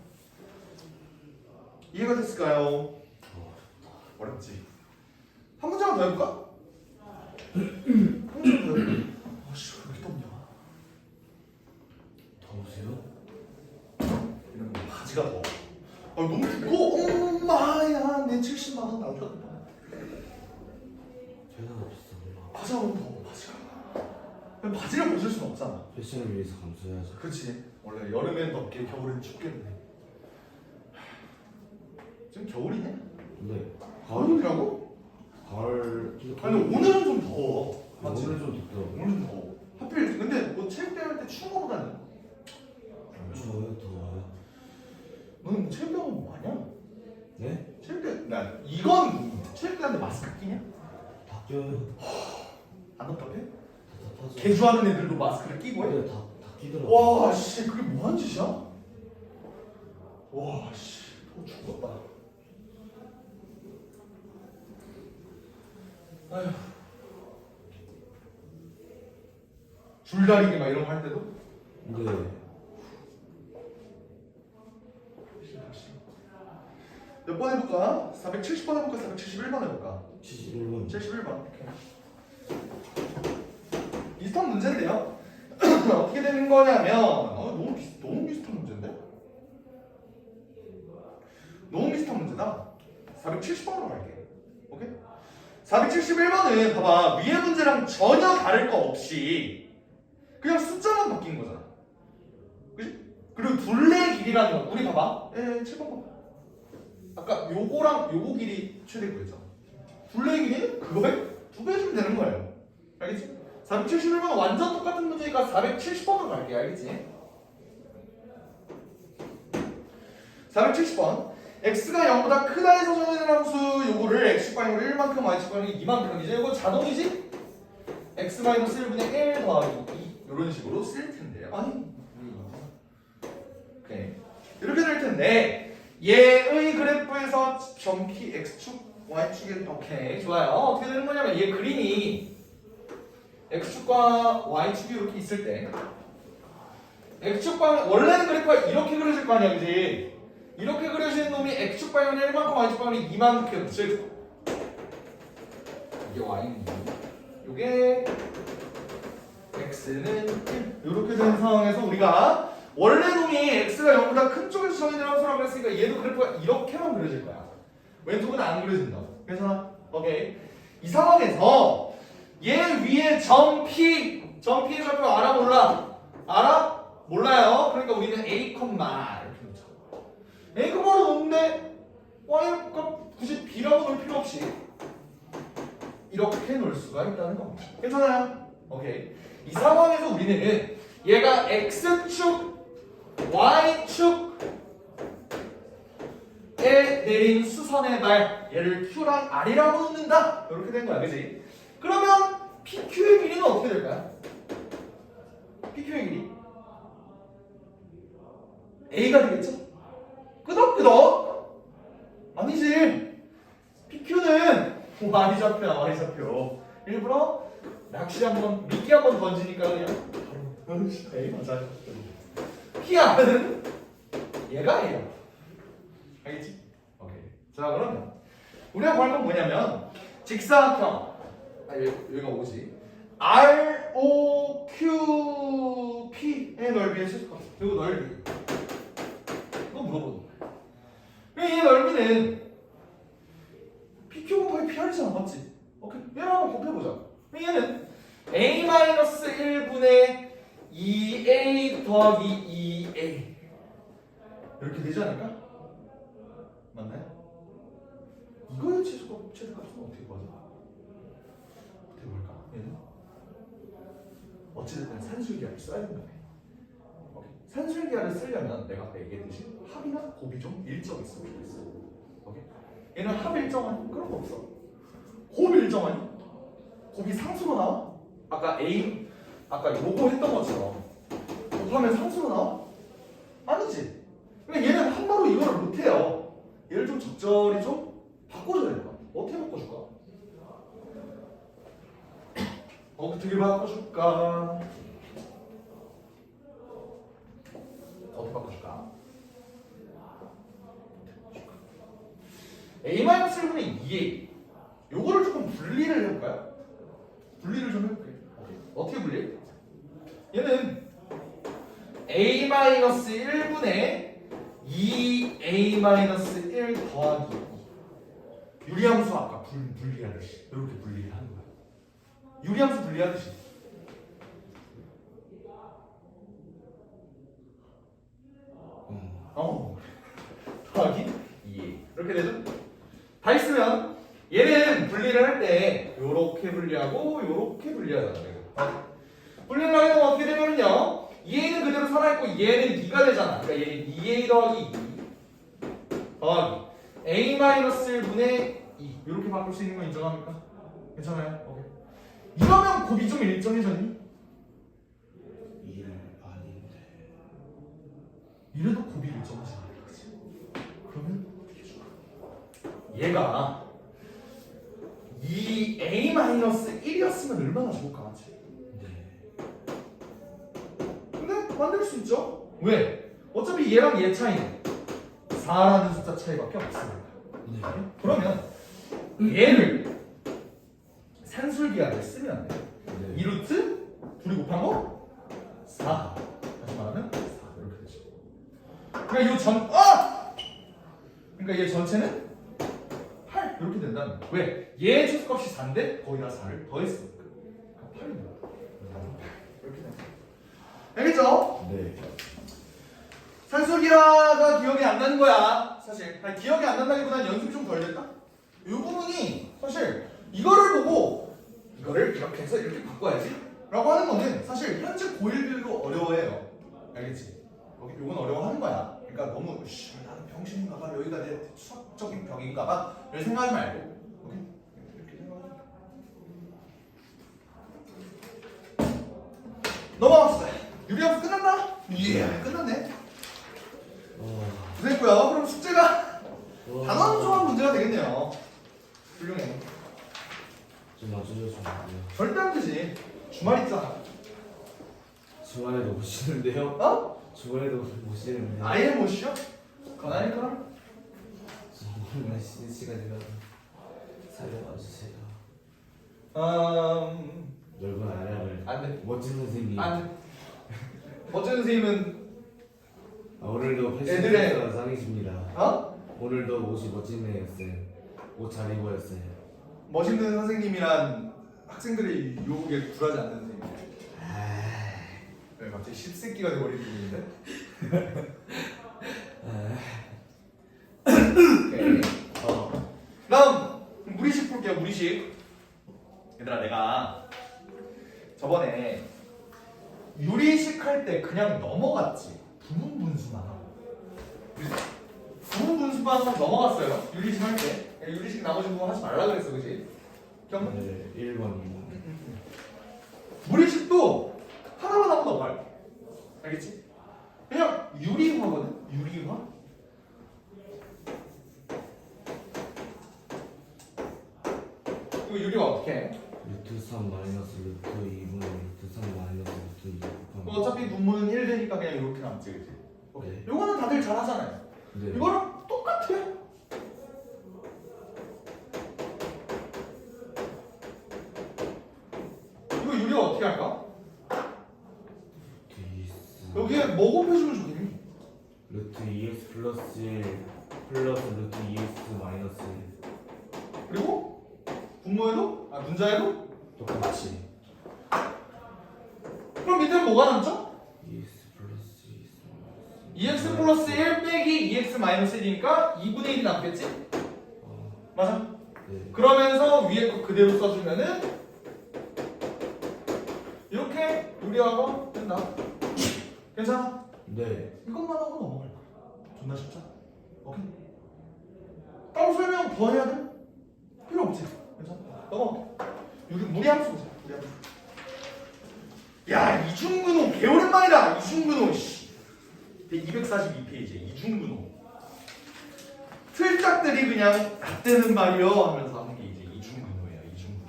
이해가 됐을까요? 어렵지. 한 문장만 더 해볼까? 한 문장 더 해볼까? 아씨 왜 이렇게 덥냐. 더우세요? 이런 바지가 더워. 너무 춥고 엄마야 내 70만 원 남겼다. 회사가 비싸구나. 바지가 너무 더워. 바지가. 바지를 벗을 수는 없잖아. 패션을 위해서 감수해야죠. 그렇지. 원래 여름엔 덥게 겨울엔 춥겠네. 지금 겨울이네? 근데 가을이라고? 가을 아니 오늘은 좀 더워. 맞지? 오늘 좀 덥더라고. 오늘 좀 더워. 하필 근데 뭐 체육대회 할 때 추운 거보다는 추워요? 더워요? 너는 뭐 체육대회 하면 뭐 하냐? 네? 체육대회 나 이건 체육대회 하는데 마스크 끼냐? 다 껴요. 안 답답해? 답답하죠. 개주하는 애들도 마스크를 끼고 해? 근데 다 끼더라고. 와, 씨, 그게 뭐한 짓이야? 와, 씨, 죽었다. 아휴. 줄다리기 막 이런 거 할 때도? 근데 몇 번 해볼까? 470번 해볼까? 471번 해볼까? 71번. 71번. 비슷한 문제인데요. 어떻게 되는 거냐면 너무 비슷한 문제인데? 너무 비슷한 문제다. 470번으로 갈게. 오케이? 471번은 봐봐, 위의 문제랑 전혀 다를 거 없이 그냥 숫자만 바뀐 거잖아. 그치? 그리고 둘레의 길이라는 거 우리 봐봐. 7번 봐봐. 아까 요거랑 요거 길이 최대 구했잖아. 둘레의 길이는 그거에 2배 해주면 되는 거예요. 알겠지? 471번은 완전 똑같은 문제니까 470번으로 갈게. 알겠지? 470번. x가 0보다 크다에서 정해진 함수 요거를 x축방으로 1만큼 y축방으로 2만큼 이제 이거 자동이지? x-1분의 1 더하기 2 이런 식으로 쓸 텐데요. 아니 오케이. 이렇게 될 텐데 얘의 그래프에서 점키 x축 y축이 오케이 좋아요. 어떻게 되는 거냐면 얘 그림이 x축과 y축이 이렇게 있을 때 x축방 원래는 그래프가 이렇게 그려질 거 아니야, 그지? 이렇게 그려진 놈이 x축 방향은 1만큼 y축 방향은 2만큼 즉 이게 y는 2 요게 x는 1 이렇게 된 상황에서 우리가 원래 놈이 x가 0보다 큰 쪽에서 정해진 함수라고 했으니까 얘도 그래프가 이렇게만 그려질 거야. 왼쪽은 안 그려진다. 괜찮아? 오케이. 이 상황에서 얘 위에 점 P의 좌표 알아 몰라? 알아? 몰라요. 그러니까 우리는 A, 이렇게 놓자. A를 놓는데 Y를 굳이 B라고 놓을 필요 없이 이렇게 놓을 수가 있다는 겁니다. 괜찮아요? 오케이. 이 상황에서 우리는 얘가 X축, Y축에 내린 수선의 발 얘를 Q랑 R이라고 놓는다. 이렇게 된 거야, 그지? 그러면 PQ의 길이는 어떻게 될까요? PQ의 길이 A가 되겠죠? 끄덕끄덕? 아니지. PQ는 Y좌표야, Y좌표. 일부러 낚시 한번, 미끼 한번 던지니까 그냥 바로 A 맞아요. P야는 얘가 A야. 알겠지? 오케이. 자, 그러면 우리가 구할 건 뭐냐면 직사각형 여기가 오지. ROQP의 넓이의 최소값. 그리고 넓이. 이거 물어보는 거야. 이 넓이는 PQ 곱하기 PR이잖아, 맞지? 오케이. 얘랑 한번 곱해보자. 얘는 A-1분의 2A 더하기 2A 이렇게 되지 않을까? 맞나요? 이거의 최대값은 어떻게 구하죠? 어떻게 볼까? 얘는 어찌됐든 산술기하를 써야 된다네. 산술기하를 쓰려면 내가 아까 얘기했듯이 합이나 곱이 좀 일정했으면 좋겠어. 오케이? 얘는 합 일정하니? 그런 거 없어. 곱 일정하니? 곱이 상수로 나와? 아까 요거 했던 것처럼 곱하면 상수로 나와? 아니지. 그러니까 얘는 한바로 이거를 못해요. 얘를 좀 적절히 좀 바꿔줘야 될 거야. 어떻게 바꿔줄까? 어떻게 바꿔줄까? A-1분의 2A 요거를 조금 분리를 해볼까요? 분리를 좀 해볼게요. 어떻게 분리? 얘는 A-1분의 2A-1 더하기 2 유리함수 아까 분리하듯이 이렇게 분리를 하는 거야. 유리함수 분리하듯이 더하기 2 이렇게 되죠? 다 있으면 얘는 분리를 할 때 요렇게 분리하고 요렇게 분리하잖아요. 분리를 하게 되면 어떻게 되냐면요 2a는 그대로 살아있고 얘는 2가 되잖아. 그러니까 얘는 2a 더하기 2 더하기 a-1분의 2 이렇게 바꿀 수 있는 거 인정합니까? 괜찮아요? 오케이. 이러면 곱이 좀 일정해졌니? 아닌데. 이래도 곱이 일정하지 않아. 그러면 어떻게 해줄까? 얘가 2a-1이었으면 얼마나 좋을까, 맞지? 네. 근데 만들 수 있죠? 왜? 어차피 얘랑 얘 차이는 4라는 숫자 차이밖에 없습니다. 네. 그러면 얘를 산술기하를 쓰면 네. 2루트 둘이 곱한 거 4. 다시 말하면 4 이렇게 되죠. 그러니까 그러니까 얘 전체는 8 이렇게 된다는 거야. 왜? 얘 최소값이 4인데 거기다 4를 더했어. 그러니까 8이 뭐야? 이렇게 된다. 알겠죠? 네. 산술기하가 기억이 안 나는 거야. 사실 아니, 기억이 안 난다기보다는 연습이 좀 덜 됐다. 이 부분이 사실 이거를 보고 이거를 이렇게 해서 이렇게 바꿔야지 라고 하는 거는 사실 현재 고1들도 어려워해요. 알겠지? 요건 어려워하는 거야. 그러니까 너무 나는 병신인가 봐, 여기가 내 수학적인 벽인가 봐 이런 생각하지 말고 오케이? 이렇게 생각하면 넘어갑시다. 유리함수 끝났나? 예, 끝났네. 됐고요. 그럼 숙제가 단원 조합 문제가 되겠네요. 훌륭해. 좀 맞춰주시면 안 돼요. 절대 안 되지. 주말 있잖아. 주말에도 못 쉬는데요? 어? 주말에도 못 쉬는데. 아예 못 쉬어? 그건 아닐까? 정말 쉬는 시간이라도 살려봐 주세요. 넓은 아량을 안 돼. 멋진 선생님. 안 돼. 멋진 선생님은 오늘도 애들의- 패션에서 짱이십니다. 어? 오늘도 옷이 멋지네요 쌤. 옷 잘 입어였어요. 멋있는 선생님이란 학생들의 요구에 굴하지 않는 선생님. 왜 갑자기 십새끼가 돼버린 기분인데? 오케이. 다음 무리식 볼게요. 무리식. 얘들아 내가 저번에 유리식 할 때 그냥 넘어갔지. 부분 분수만 하고. 부분 분수만 하고 넘어갔어요. 유리식 할 때. 유리식 나머지 부분 하지 말라 그랬어, 그지? 기억나? 네, 1번, 2번. 무리식도 하나만 하고 넘어갈게. 알겠지? 그냥 유리화거든? 유리화? 이거 유리화 어떻게 해? 루트 3 마이너스 루트 2분의 루트 3 마이너스 루트 2 곱하면 어차피 분모는 1 되니까 그냥 이렇게 남지, 그지? 네. 요거는 다들 잘 하잖아요. 네. 이거랑 똑같아. 이거 유리화 어떻게 할까? 루트 여기에 뭐 곱해주면 좋겠니? 루트 2x 플러스 1 플러스 루트 2x 마이너스 1 그리고 분모에도? 문자에도? 똑같이 그럼 밑에는 뭐가 남죠? 2x 플러스 2x 플러스 1 빼기 2x 마이너스 1이니까 2분의 1이 남겠지? 맞아? 네. 그러면서 위에 거 그대로 써주면은 이렇게 유리화가 된다. 괜찮아? 네. 이것만 하고 넘어갈 거야. 존나 쉽잖아. 오케이? 따로 설명 더 해야 돼? 필요 없지. 괜찮아? 넘어갈게. 여기 무리함수 보자. 무리함수. 야, 이중근호 개오랜만이다. 이중근호. 씨. 242페이지에 이중근호. 틀짝들이 그냥 닥대는 말이요 하면서 하는 게 이제 이중근호예요. 이중근호.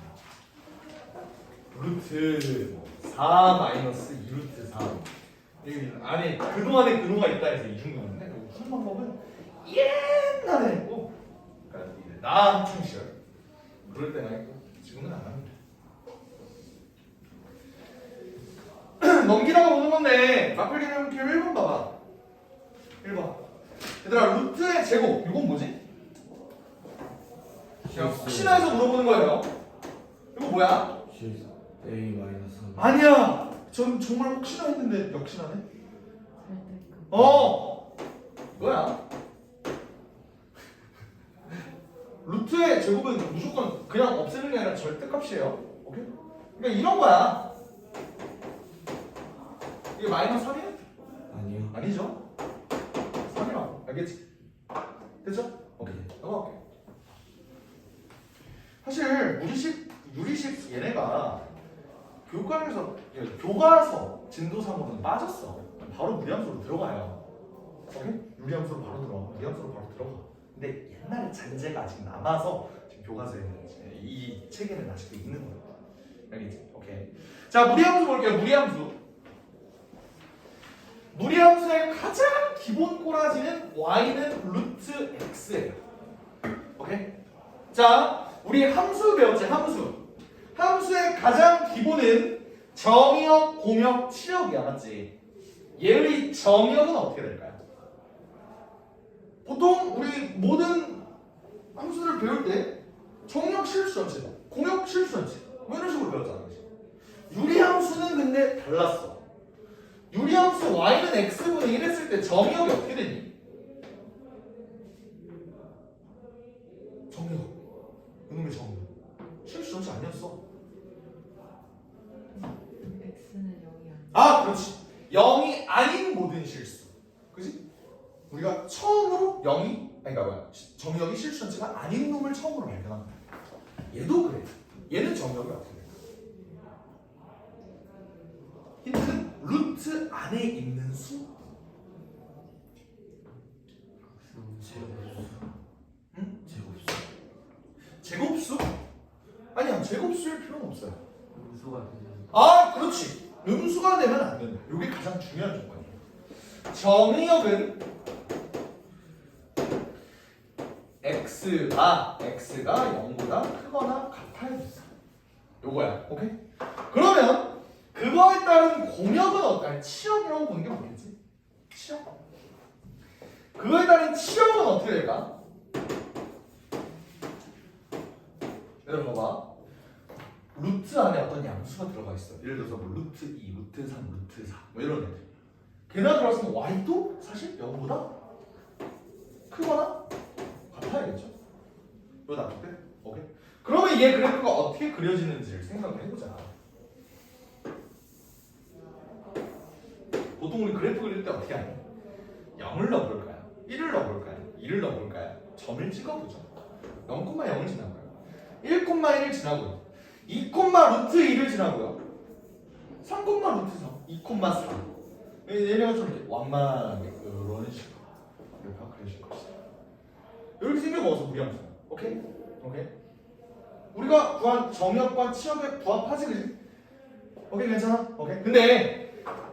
루트 4 마이너스 2루트 3. 여기 안에 근호 안에 근호가 있다 해서 이중근호인데 푸는 방법은 옛날에 했고, 그러니까 이제 나 학창 시절 그럴 때나 했고 지금은 안 합니다. 넘기다가 오는 건데 마플리는 표 1번 봐봐. 1번. 얘들아 루트의 제곱 이건 뭐지? 그냥 혹시나 해서 물어보는 거예요. 이거 뭐야? A 마이너스 3 아니야. 전 정말 혹시나 했는데 역시나네. 뭐야? 루트의 제곱은 무조건 그냥 없애는 게 아니라 절대값이에요. 오케이? 그러니까 이런 거야. 이게 마이너스 3이야? 아니요. 아니죠? 3이라. 알겠지? 됐죠? 오케이. 넘어갈게. 사실 유리식 얘네가 교과에서 교과서 진도 3으로는 빠졌어. 바로 무리함수로 들어가요. 오케이? 유리함수로 바로 들어가. 무리함수로 바로 들어가. 근데 옛날에 잔재가 아직 남아서 지금 교과서에는 이 책에는 아직도 있는 거예요. 알겠지? 오케이. 자, 무리함수 볼게요. 무리함수. 무리함수의 가장 기본 꼬라지는 y는 루트 x예요. 오케이? 자, 우리 함수 배웠지, 함수. 함수의 가장 기본은 정의역, 공역, 치역이야, 맞지? 얘의 정의역은 어떻게 될까요? 보통 우리 모든 함수를 배울 때 정의역 실수전체, 공역 실수전체 뭐 이런 식으로 배웠잖아, 그치? 유리함수는 근데 달랐어. 유리함수 y는 x분의 1 했을 때 정의역이 어떻게 되니? 정의역. 이놈의 정의역. 실수전체 아니었어. x는 0이 아니야. 아, 그렇지. 0이 아닌 모든 실수. 그지? 우리가 처음으로 0이, 아니, 그러니까 뭐야, 정의역이 실수전체가 아닌 놈을 처음으로 발견한 거야. 얘도 그래. 얘는 정의역이 어떻게 돼? 힌트는 루트 안에 있는 수. 제곱수. 응? 제곱수. 제곱수? 아니야, 제곱수일 필요는 없어요. 음수가 되는. 아, 그렇지. 음수가 되면 안 된다. 이게 가장 중요한 조건이에요. 정의역은 x가 0보다 크거나 같아야 된다. 요거야. 오케이? 그러면 그거에 따른 공역은 어떨까? 치역이라고 보는 게 맞겠지? 치역. 그거에 따른 치역은 어떻게 될까? 얘들아 봐봐. 루트 안에 어떤 양수가 들어가 있어. 예를 들어서 뭐 루트 2, 루트 3, 루트 4, 뭐 이런 애들. 걔네가 들어갔으면 y도 사실 0보다 크거나 같아야겠죠. 이거 납득돼? 오케이. 그러면 얘 그래프가 어떻게 그려지는지를 생각을 해보자. 보통 우리 그래프 그릴 때 어떻게 하냐? 0을 넣어볼까요? 1을 넣어볼까요? 2를 넣어볼까요? 점을 찍어보죠. 0,0을 지나고요. 1,1을 지나고요. 2, 루트 2를 지나고요. 3, 루트 3, 2, 4. 얘네가 좀 이렇게 완만하게 이런 식으로 그래프가 그려질 것이다. 이렇게 생겨먹어서 무리함수. 오케이? 오케이? 우리가 구한 정역과 치역에 부합하지, 그지? 오케이, 괜찮아? 오케이? 근데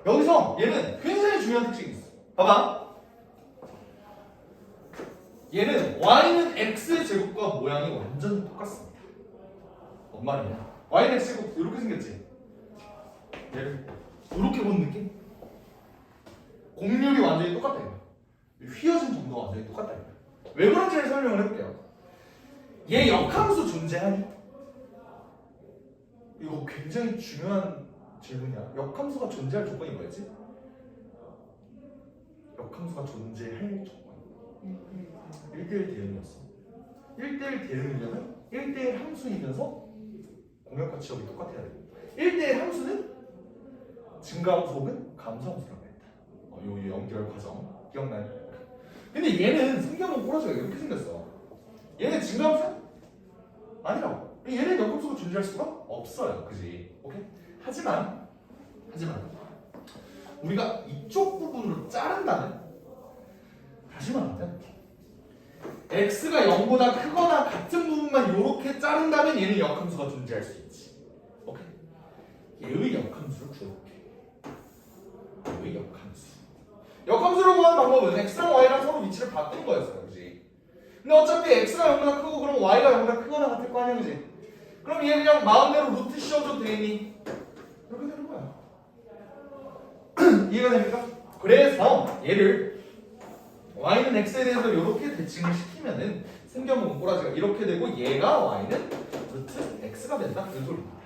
여기서 얘는 굉장히 중요한 특징이 있어. 봐봐. 얘는 y는 x제곱과 모양이 완전 똑같습니다. 뭔 말이냐? y는 x제곱 이렇게 생겼지? 얘를 이렇게 본 느낌? 곡률이 완전히 똑같다 이거. 휘어진 정도가 완전히 똑같다 이거. 왜 그런지를 설명을 해볼게요. 얘 역함수 존재하니? 이거 굉장히 중요한 질문이야. 역함수가 존재할 조건이 뭐였지? 역함수가 존재할 조건. 1대1 대응이었어. 1대1 대응이려면 1대1 함수이면서 공역과 치역이 똑같아야 돼. 1대1 함수는 증가함수 혹은 감소함수라고 했다. 요 연결 과정 기억나요? 근데 얘는 생겨본 꼬라지가 이렇게 생겼어. 얘는 증가함수? 아니라고. 얘는 역함수가 존재할 수가 없어요. 그지? 오케이? 하지만 우리가 이쪽 부분으로 자른다면 다시 말하면 x가 0보다 크거나 같은 부분만 이렇게 자른다면 얘는 역함수가 존재할 수 있지. 오케이? 얘의 역함수를 구해볼게. 얘의 역함수. 역함수를 구하는 방법은 x랑 y랑 서로 위치를 바꾸는 거였어요. 그지? 근데 어차피 x가 0보다 크고 그럼 y가 0보다 크거나 같을 거 아니야. 그지? 그럼 얘 그냥 마음대로 루트 씌워줘도 되니? 이렇게 되는 거야. 이해가 됩니까? 그래서 얘를 y는 x에 대해서 이렇게 대칭을 시키면은 생겨먹은 꼬라지가 이렇게 되고 얘가 y는 루트 x가 된다. 그 소리입니다.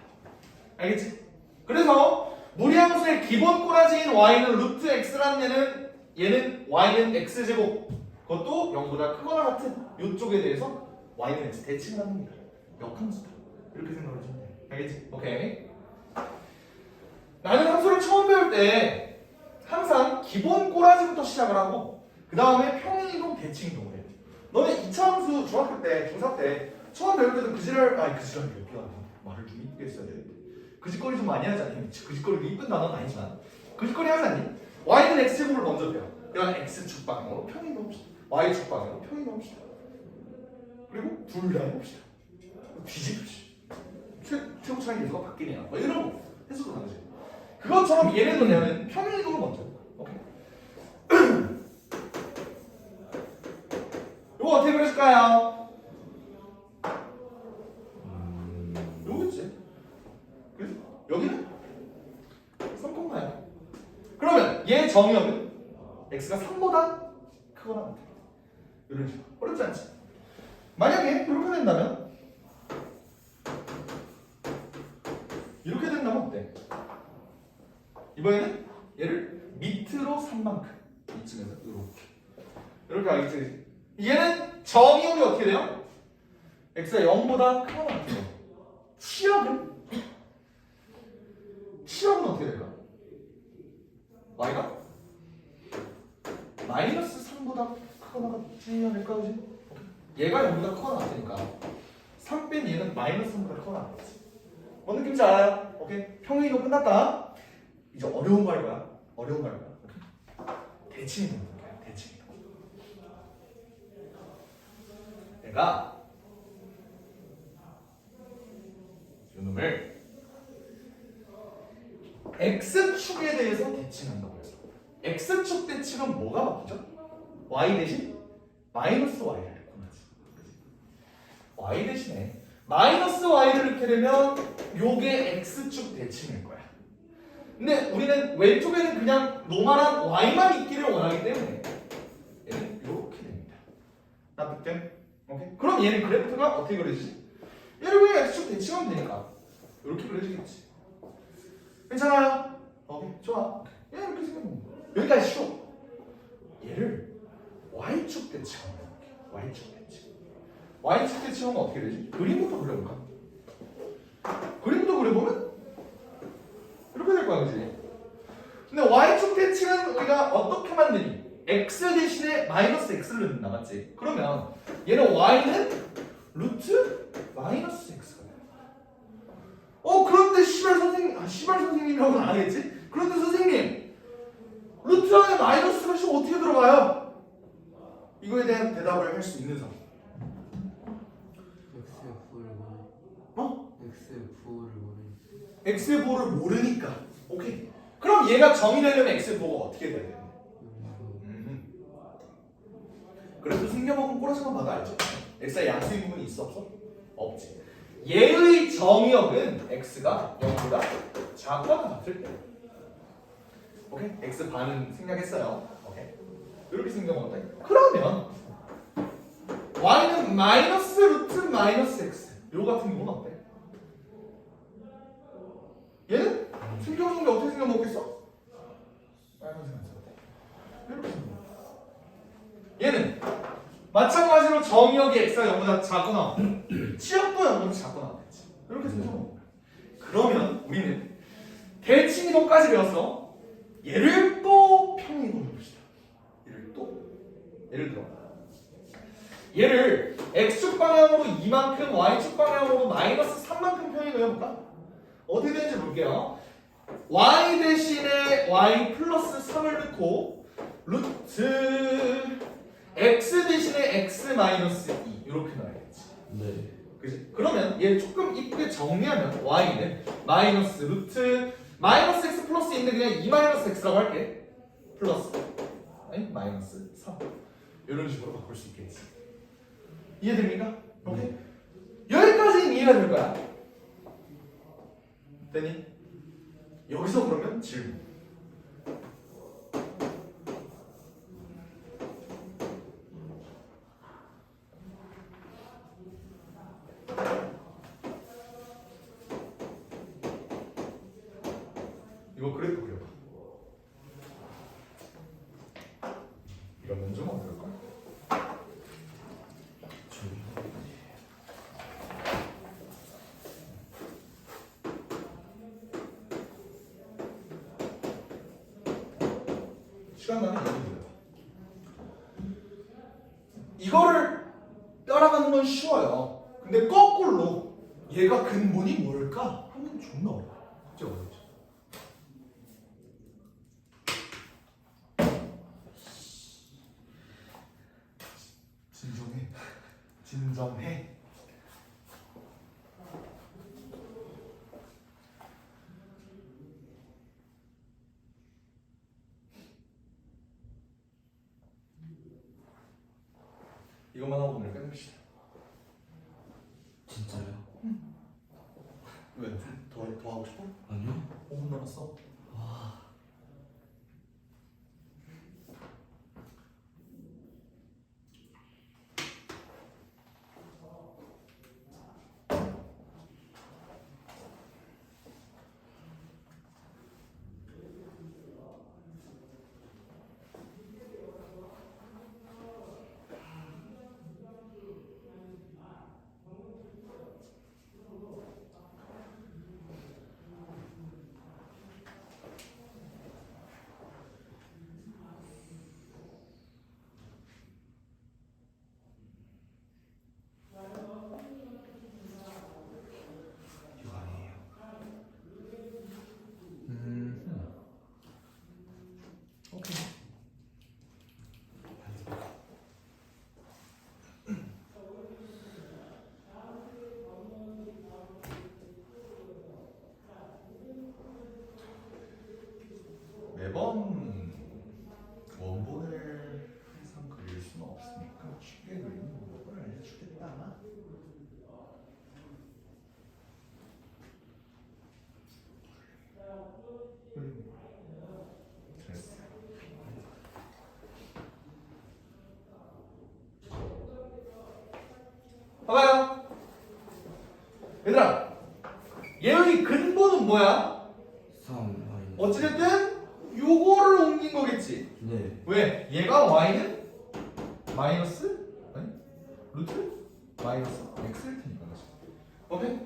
알겠지? 그래서 무리함수의 기본 꼬라지인 y는 루트 x라는 얘는 y는 x제곱 그것도 0보다 크거나 같은 이쪽에 대해서 y는 x 대칭을 합니다. 역함수다. 이렇게 생각을 해주면 돼. 알겠지? 오케이. 나는 함수를 처음 배울 때 항상 기본 꼬라지부터 시작을 하고 그 다음에 평행이동, 대칭이동을 해요. 너네 2차 함수 중학교 때, 중3 때 처음 배울 때도 말을 좀 이쁘게 써야 되는데 그짓거리 좀 많이 하지 않니? 그짓거리도 이쁜 단어는 아니지만 그짓거리 하지 않니? y는 x제곱을 먼저 배워. 그 다음에 x축 방향으로 평행이동 합시다. y축 방향으로 평행이동 합시다. 그리고 둘 다 해봅시다. 뒤집읍시다. 최고 차이 계수가 바뀌네요. 뭐 이런 거 해석을 하는 거지. 그것처럼 얘네도 내는 평행이동을 먼저 해요. 오케이? 이거 어떻게 그려질까요? 얘의 정의역은 x가 3보다 크거나 같아. 이런 식으로. 어렵지 않지? 만약에 이렇게 된다면 이렇게 된다면 어때? 이번에는 얘를 밑으로 3만큼 이쯤에서 이렇게 알겠지? 얘는 정의역이 어떻게 돼요? x가 0보다 크거나 같아요. 치역은 어떻게 될까? y가 마이너스 3보다 크거나 같지 않을까? 그지? 얘가 0보다 크거나 같으니까 3 뺀 얘는 마이너스 3보다 크거나 같지. 뭔 느낌인지 알아요? 오케이? 평행이도 끝났다. 이제 어려운 거 할 거야. 어려운 거 할 거야. 오케이? 대칭이동 볼게요. 대칭이동. 내가 이놈을 x축에 대해서 대칭한다고 해서 x축 대칭은 뭐가 바뀌죠? y 대신 마이너스 y를 바꾸지. y 대신에 마이너스 y를 이렇게 되면 요게 x축 대칭일 거야. 근데 우리는 왼쪽에는 그냥 노멀한 y만 있기를 원하기 때문에 얘는 이렇게 됩니다. 납득돼? 오케이? 그럼 얘는 그래프가 어떻게 그려지지? 얘를 그냥 x축 대칭하면 되니까 이렇게 그려지겠지. 괜찮아요? 오케이, 좋아. 얘 이렇게 생겼는 거야. 여기까지 쉬워. 얘를 y축 대칭하면 이렇게. y축 대칭. y축 대칭하면 어떻게 되지? 그림부터 그려볼까? 그림부터 그려보면 이렇게 될 거야, 그지? 근데 y축 대칭은 우리가 어떻게 만드니? x 대신에 마이너스 x를 넣는다, 맞지? 그러면 얘는 y는 루트 마이너스 x가 돼. 그런데 시발 선생님이라고는 안 하겠지? 그런데 선생님, 루트 안에 마이너스가 어떻게 들어가요? 이거에 대한 대답을 할 수 있는 사람. x의 부호를 모르니까. 오케이. 그럼 얘가 정의되려면 x의 부호가 어떻게 돼야 돼? 그래도 생겨먹은 꼬라지만 봐도 알죠? x의 양수의 부분이 있어 없어? 없지. 얘의 정의역은 x가 0보다 작거나 같을 때. 오케이? x 반은 생략했어요. 오케이? 이렇게 생겨먹었다. 그러면 y는 마이너스 루트 마이너스 x. 요 같은 경우는 어때? 얘는 생겨먹은 게 어떻게 생겨먹겠어? 이렇게 생겨먹어. 얘는 마찬가지로 정의역이 x가 0보다 작거나 치역도 0보다 작거나 같지. 이렇게 생겨먹는 거야. 그러면 우리는 대칭이동까지 배웠어. 얘를 또 평행이동해 봅시다. 예를 들어 얘를 x축 방향으로 2만큼 y축 방향으로 마이너스 3만큼 평행이동해 볼까? 어떻게 되는지 볼게요. y 대신에 y 플러스 3을 넣고 루트 x 대신에 x 마이너스 2 이렇게 넣어야겠지. 네. 그치? 그러면 얘를 조금 이쁘게 정리하면 y는 마이너스 루트 마이너스 x 플러스 있는데 그냥 2 마이너스 x라고 할게. 플러스 아니 마이너스 3 이런 식으로 바꿀 수 있겠지. 이해됩니까? 오케이? 여기까지는 이해가 될 거야. 됐니? 여기서 그러면 질문. 이거 그래프 그려봐. 이러면 좀 어떨까? 시간 나면 얘기 그려봐. 이거를 따라가는 건 쉬워요. 근데 거꾸로 얘가 근본이 뭘까? 하면 존나 어려워. 진짜 어렵지. 진정해. 이것만 하고 오늘 끝냅시다. 진짜요? 왜? 더 하고 싶어? 아니요. 5분 남았어. 매번 원본을 항상 그릴 수는 없으니까 쉽게 그리는 방법을 알려주겠다. 됐어. 봐봐요. 얘들아, 얘의 근본은 뭐야? 3 마이너스. 어찌됐든 요거를 옮긴 거겠지. 네. 왜? 얘가 y는 마이너스? 아니? 루트? 마이너스 x일 테니까. 오케이?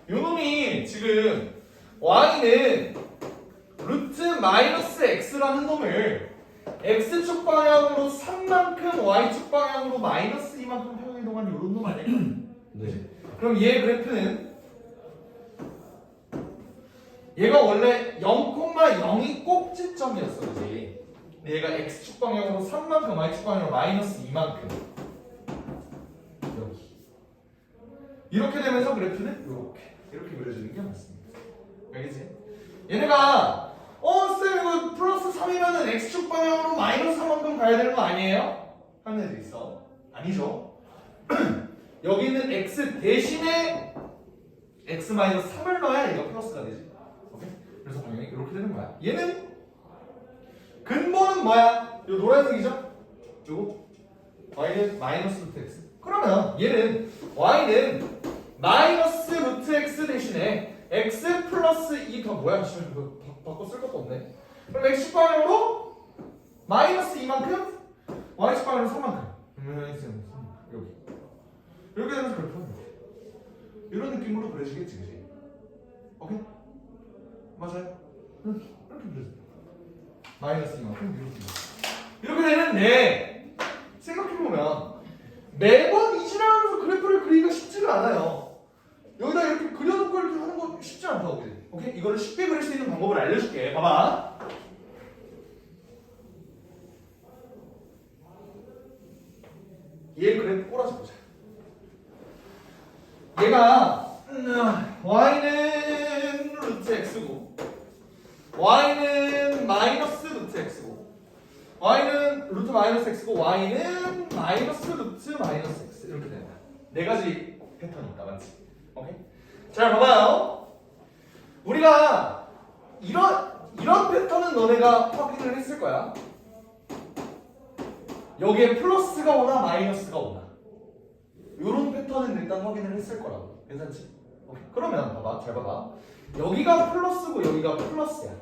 요 놈이 지금 y는 루트 마이너스 x라는 놈을 x축 방향으로 3만큼 y축 방향으로 마이너스 2만큼 평행 동안 요런 놈 아닐까? 네. 그럼 얘 그래프는 얘가 원래 0,0이 꼭지점이었어, 그지? 근데 얘가 x축 방향으로 3만큼, y축 방향으로 마이너스 2만큼 여기 이렇게 되면서 그래프는 이렇게 그려주는 게 맞습니다. 알겠지? 얘네가 쌤 이거 플러스 3이면은 x축 방향으로 마이너스 3만큼 가야 되는 거 아니에요? 하는 애도 있어. 아니죠. 여기는 x 대신에 x 마이너스 3을 넣어야 얘가 플러스가 되지. 오케이? 그래서 당연히 이렇게 되는 거야. 얘는 근본은 뭐야? 요 노란색이죠? 요거 y는 마이너스 루트 x. 그러면 얘는 y는 마이너스 루트 x 대신에 x 플러스 2 더 뭐야? 이거 바꿔 쓸 것도 없네. 그럼 x 방향으로 마이너스 2만큼 y 방향으로 3만큼. 여기 이렇게 되면서 그래프 이런 느낌으로 그려지겠지, 그지? 오케이? 맞아요? 이렇게 그려져. 마이너스 2만큼 이렇게 되는데 생각해보면 매번 이 지나가면서 그래프를 그리기가 쉽지가 않아요. 여기다 이렇게 그려놓고 이렇게 하는 거 쉽지 않다고. 오케이? 이거를 쉽게 그릴 수 있는 방법을 알려줄게. 봐봐. 얘 그래프 꼬라서 보자. 얘가 y는 루트 x고 y는 마이너스 루트 x고 y는 루트 마이너스 x고 y는 마이너스 루트 마이너스 x 이렇게 된다. 네 가지 패턴이 있다, 맞지? 오케이? 잘 봐봐요. 우리가 이런 패턴은 너네가 확인을 했을 거야. 여기에 플러스가 오나 마이너스가 오나 요런 패턴은 일단 확인을 했을 거라고. 괜찮지? 오케이. 그러면 봐봐, 잘 봐봐. 여기가 플러스고 여기가 플러스야.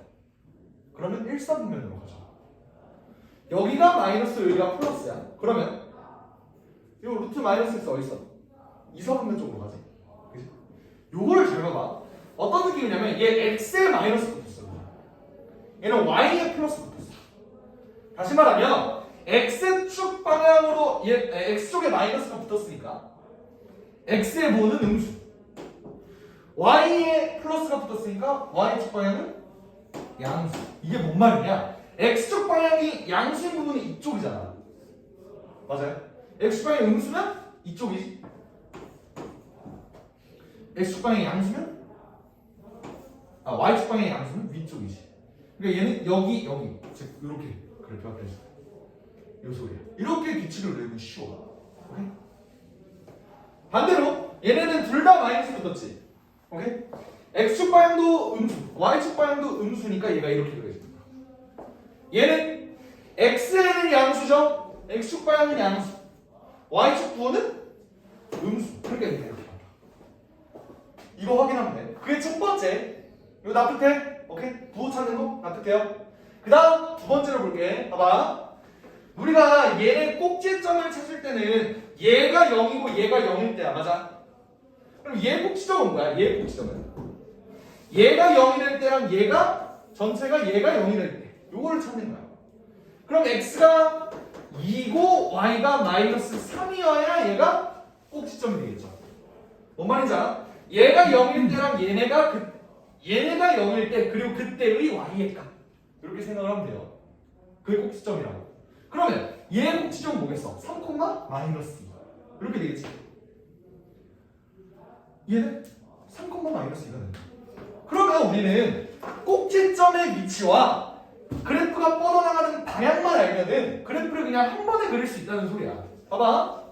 그러면 일사분면으로 가자. 여기가 마이너스 여기가 플러스야. 그러면 요 루트 마이너스 x 어디 있어? 이사분면 쪽으로 가지. 그치? 요거를 잘 봐봐. 어떤 느낌이냐면 얘 x에 마이너스 붙었어. 얘는 y에 플러스 붙었어. 다시 말하면 x축 방향으로 x쪽에 마이너스가 붙었으니까 x의 모는 음수, y에 플러스가 붙었으니까 y축 방향은 양수. 이게 뭔 말이냐? x축 방향이 양수인 부분이 이쪽이잖아. 맞아요? x축 방향이 음수면 이쪽이지. x축 방향이 양수면 y축 방향이 양수면 위쪽이지. 그러니까 얘는 여기 즉 이렇게 그래프가 그려져. 요 소리야. 이렇게 규칙을 외우면 쉬워. 오케이? 반대로 얘네는 둘 다 마이너스 붙었지. 오케이? x축 방향도 음수, y축 방향도 음수니까 얘가 이렇게 그려진다. 얘는 x에는 양수죠. x축 방향은 양수, y축 부호는 음수. 그러니까 얘가 이렇게 간다. 이거 확인하면 돼. 그게 첫 번째. 이거 납득해? 오케이? 부호 찾는 거 납득해요? 그 다음 두 번째로 볼게. 봐봐. 우리가 얘의 꼭지점을 찾을 때는 얘가 0이고 얘가 0일 때야. 맞아? 그럼 얘 꼭지점은 뭐야? 얘 꼭지점은 얘가 0이 될 때랑 얘가 전체가 얘가 0이 될 때 요거를 찾는 거야. 그럼 x가 2고 y가 마이너스 3이어야 얘가 꼭지점이 되겠죠. 뭔 말인지 알아? 얘가 0일 때랑 얘네가 0일 때 그리고 그때의 y의 값 이렇게 생각을 하면 돼요. 그게 꼭지점이라고. 그러면 얘의 꼭지점은 뭐겠어? 3, 마이너스 2 이렇게 되겠지. 얘는 3, 마이너스 2가 된다. 그러면 우리는 꼭지점의 위치와 그래프가 뻗어나가는 방향만 알면은 그래프를 그냥 한 번에 그릴 수 있다는 소리야. 봐봐.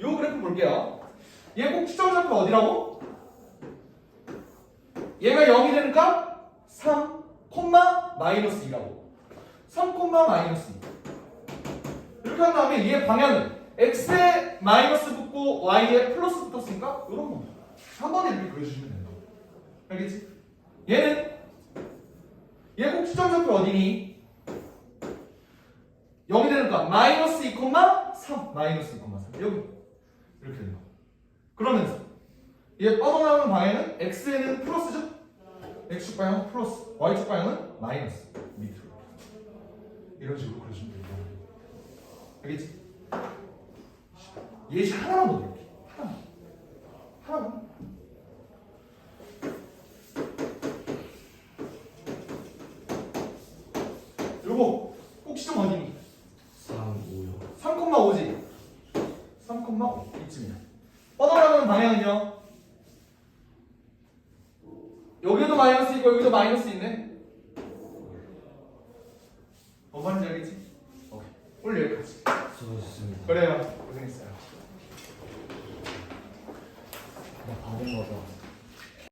요 그래프 볼게요. 얘 꼭지점 좌표 어디라고? 얘가 0이 되는 값 3, 마이너스 2라고. 3, 마이너스 2. 이렇게 한 다음에 얘 방향은 x에 마이너스 붙고 y에 플러스 붙었으니까 이런 겁니다. 한 번에 이렇게 그려주시면 된다. 알겠지? 얘는 얘 꼭지점 좌표 어디니? 0이 되는 값 마이너스 2, 3 마이너스 2, 3 여기 이렇게 된다. 그러면서 얘 뻗어나가는 방향은 x에는 플러스죠? x축 방향은 플러스, y축 방향은 마이너스 밑으로 이런 식으로 그려주면 됩니다. 알겠지? 예시 하나만 더 드릴게. 하나만. 요거 꼭지점 어디니? 3, 5요. 3,5지? 3,5 이쯤이야. 뻗어나가는 방향은요? 여기도 마이너스 있고 여기도 마이너스 있네. 뭔 말인지 알겠지? 오케이. 오늘 여기까지. 수고하셨습니다. 그래요. 고생했어요.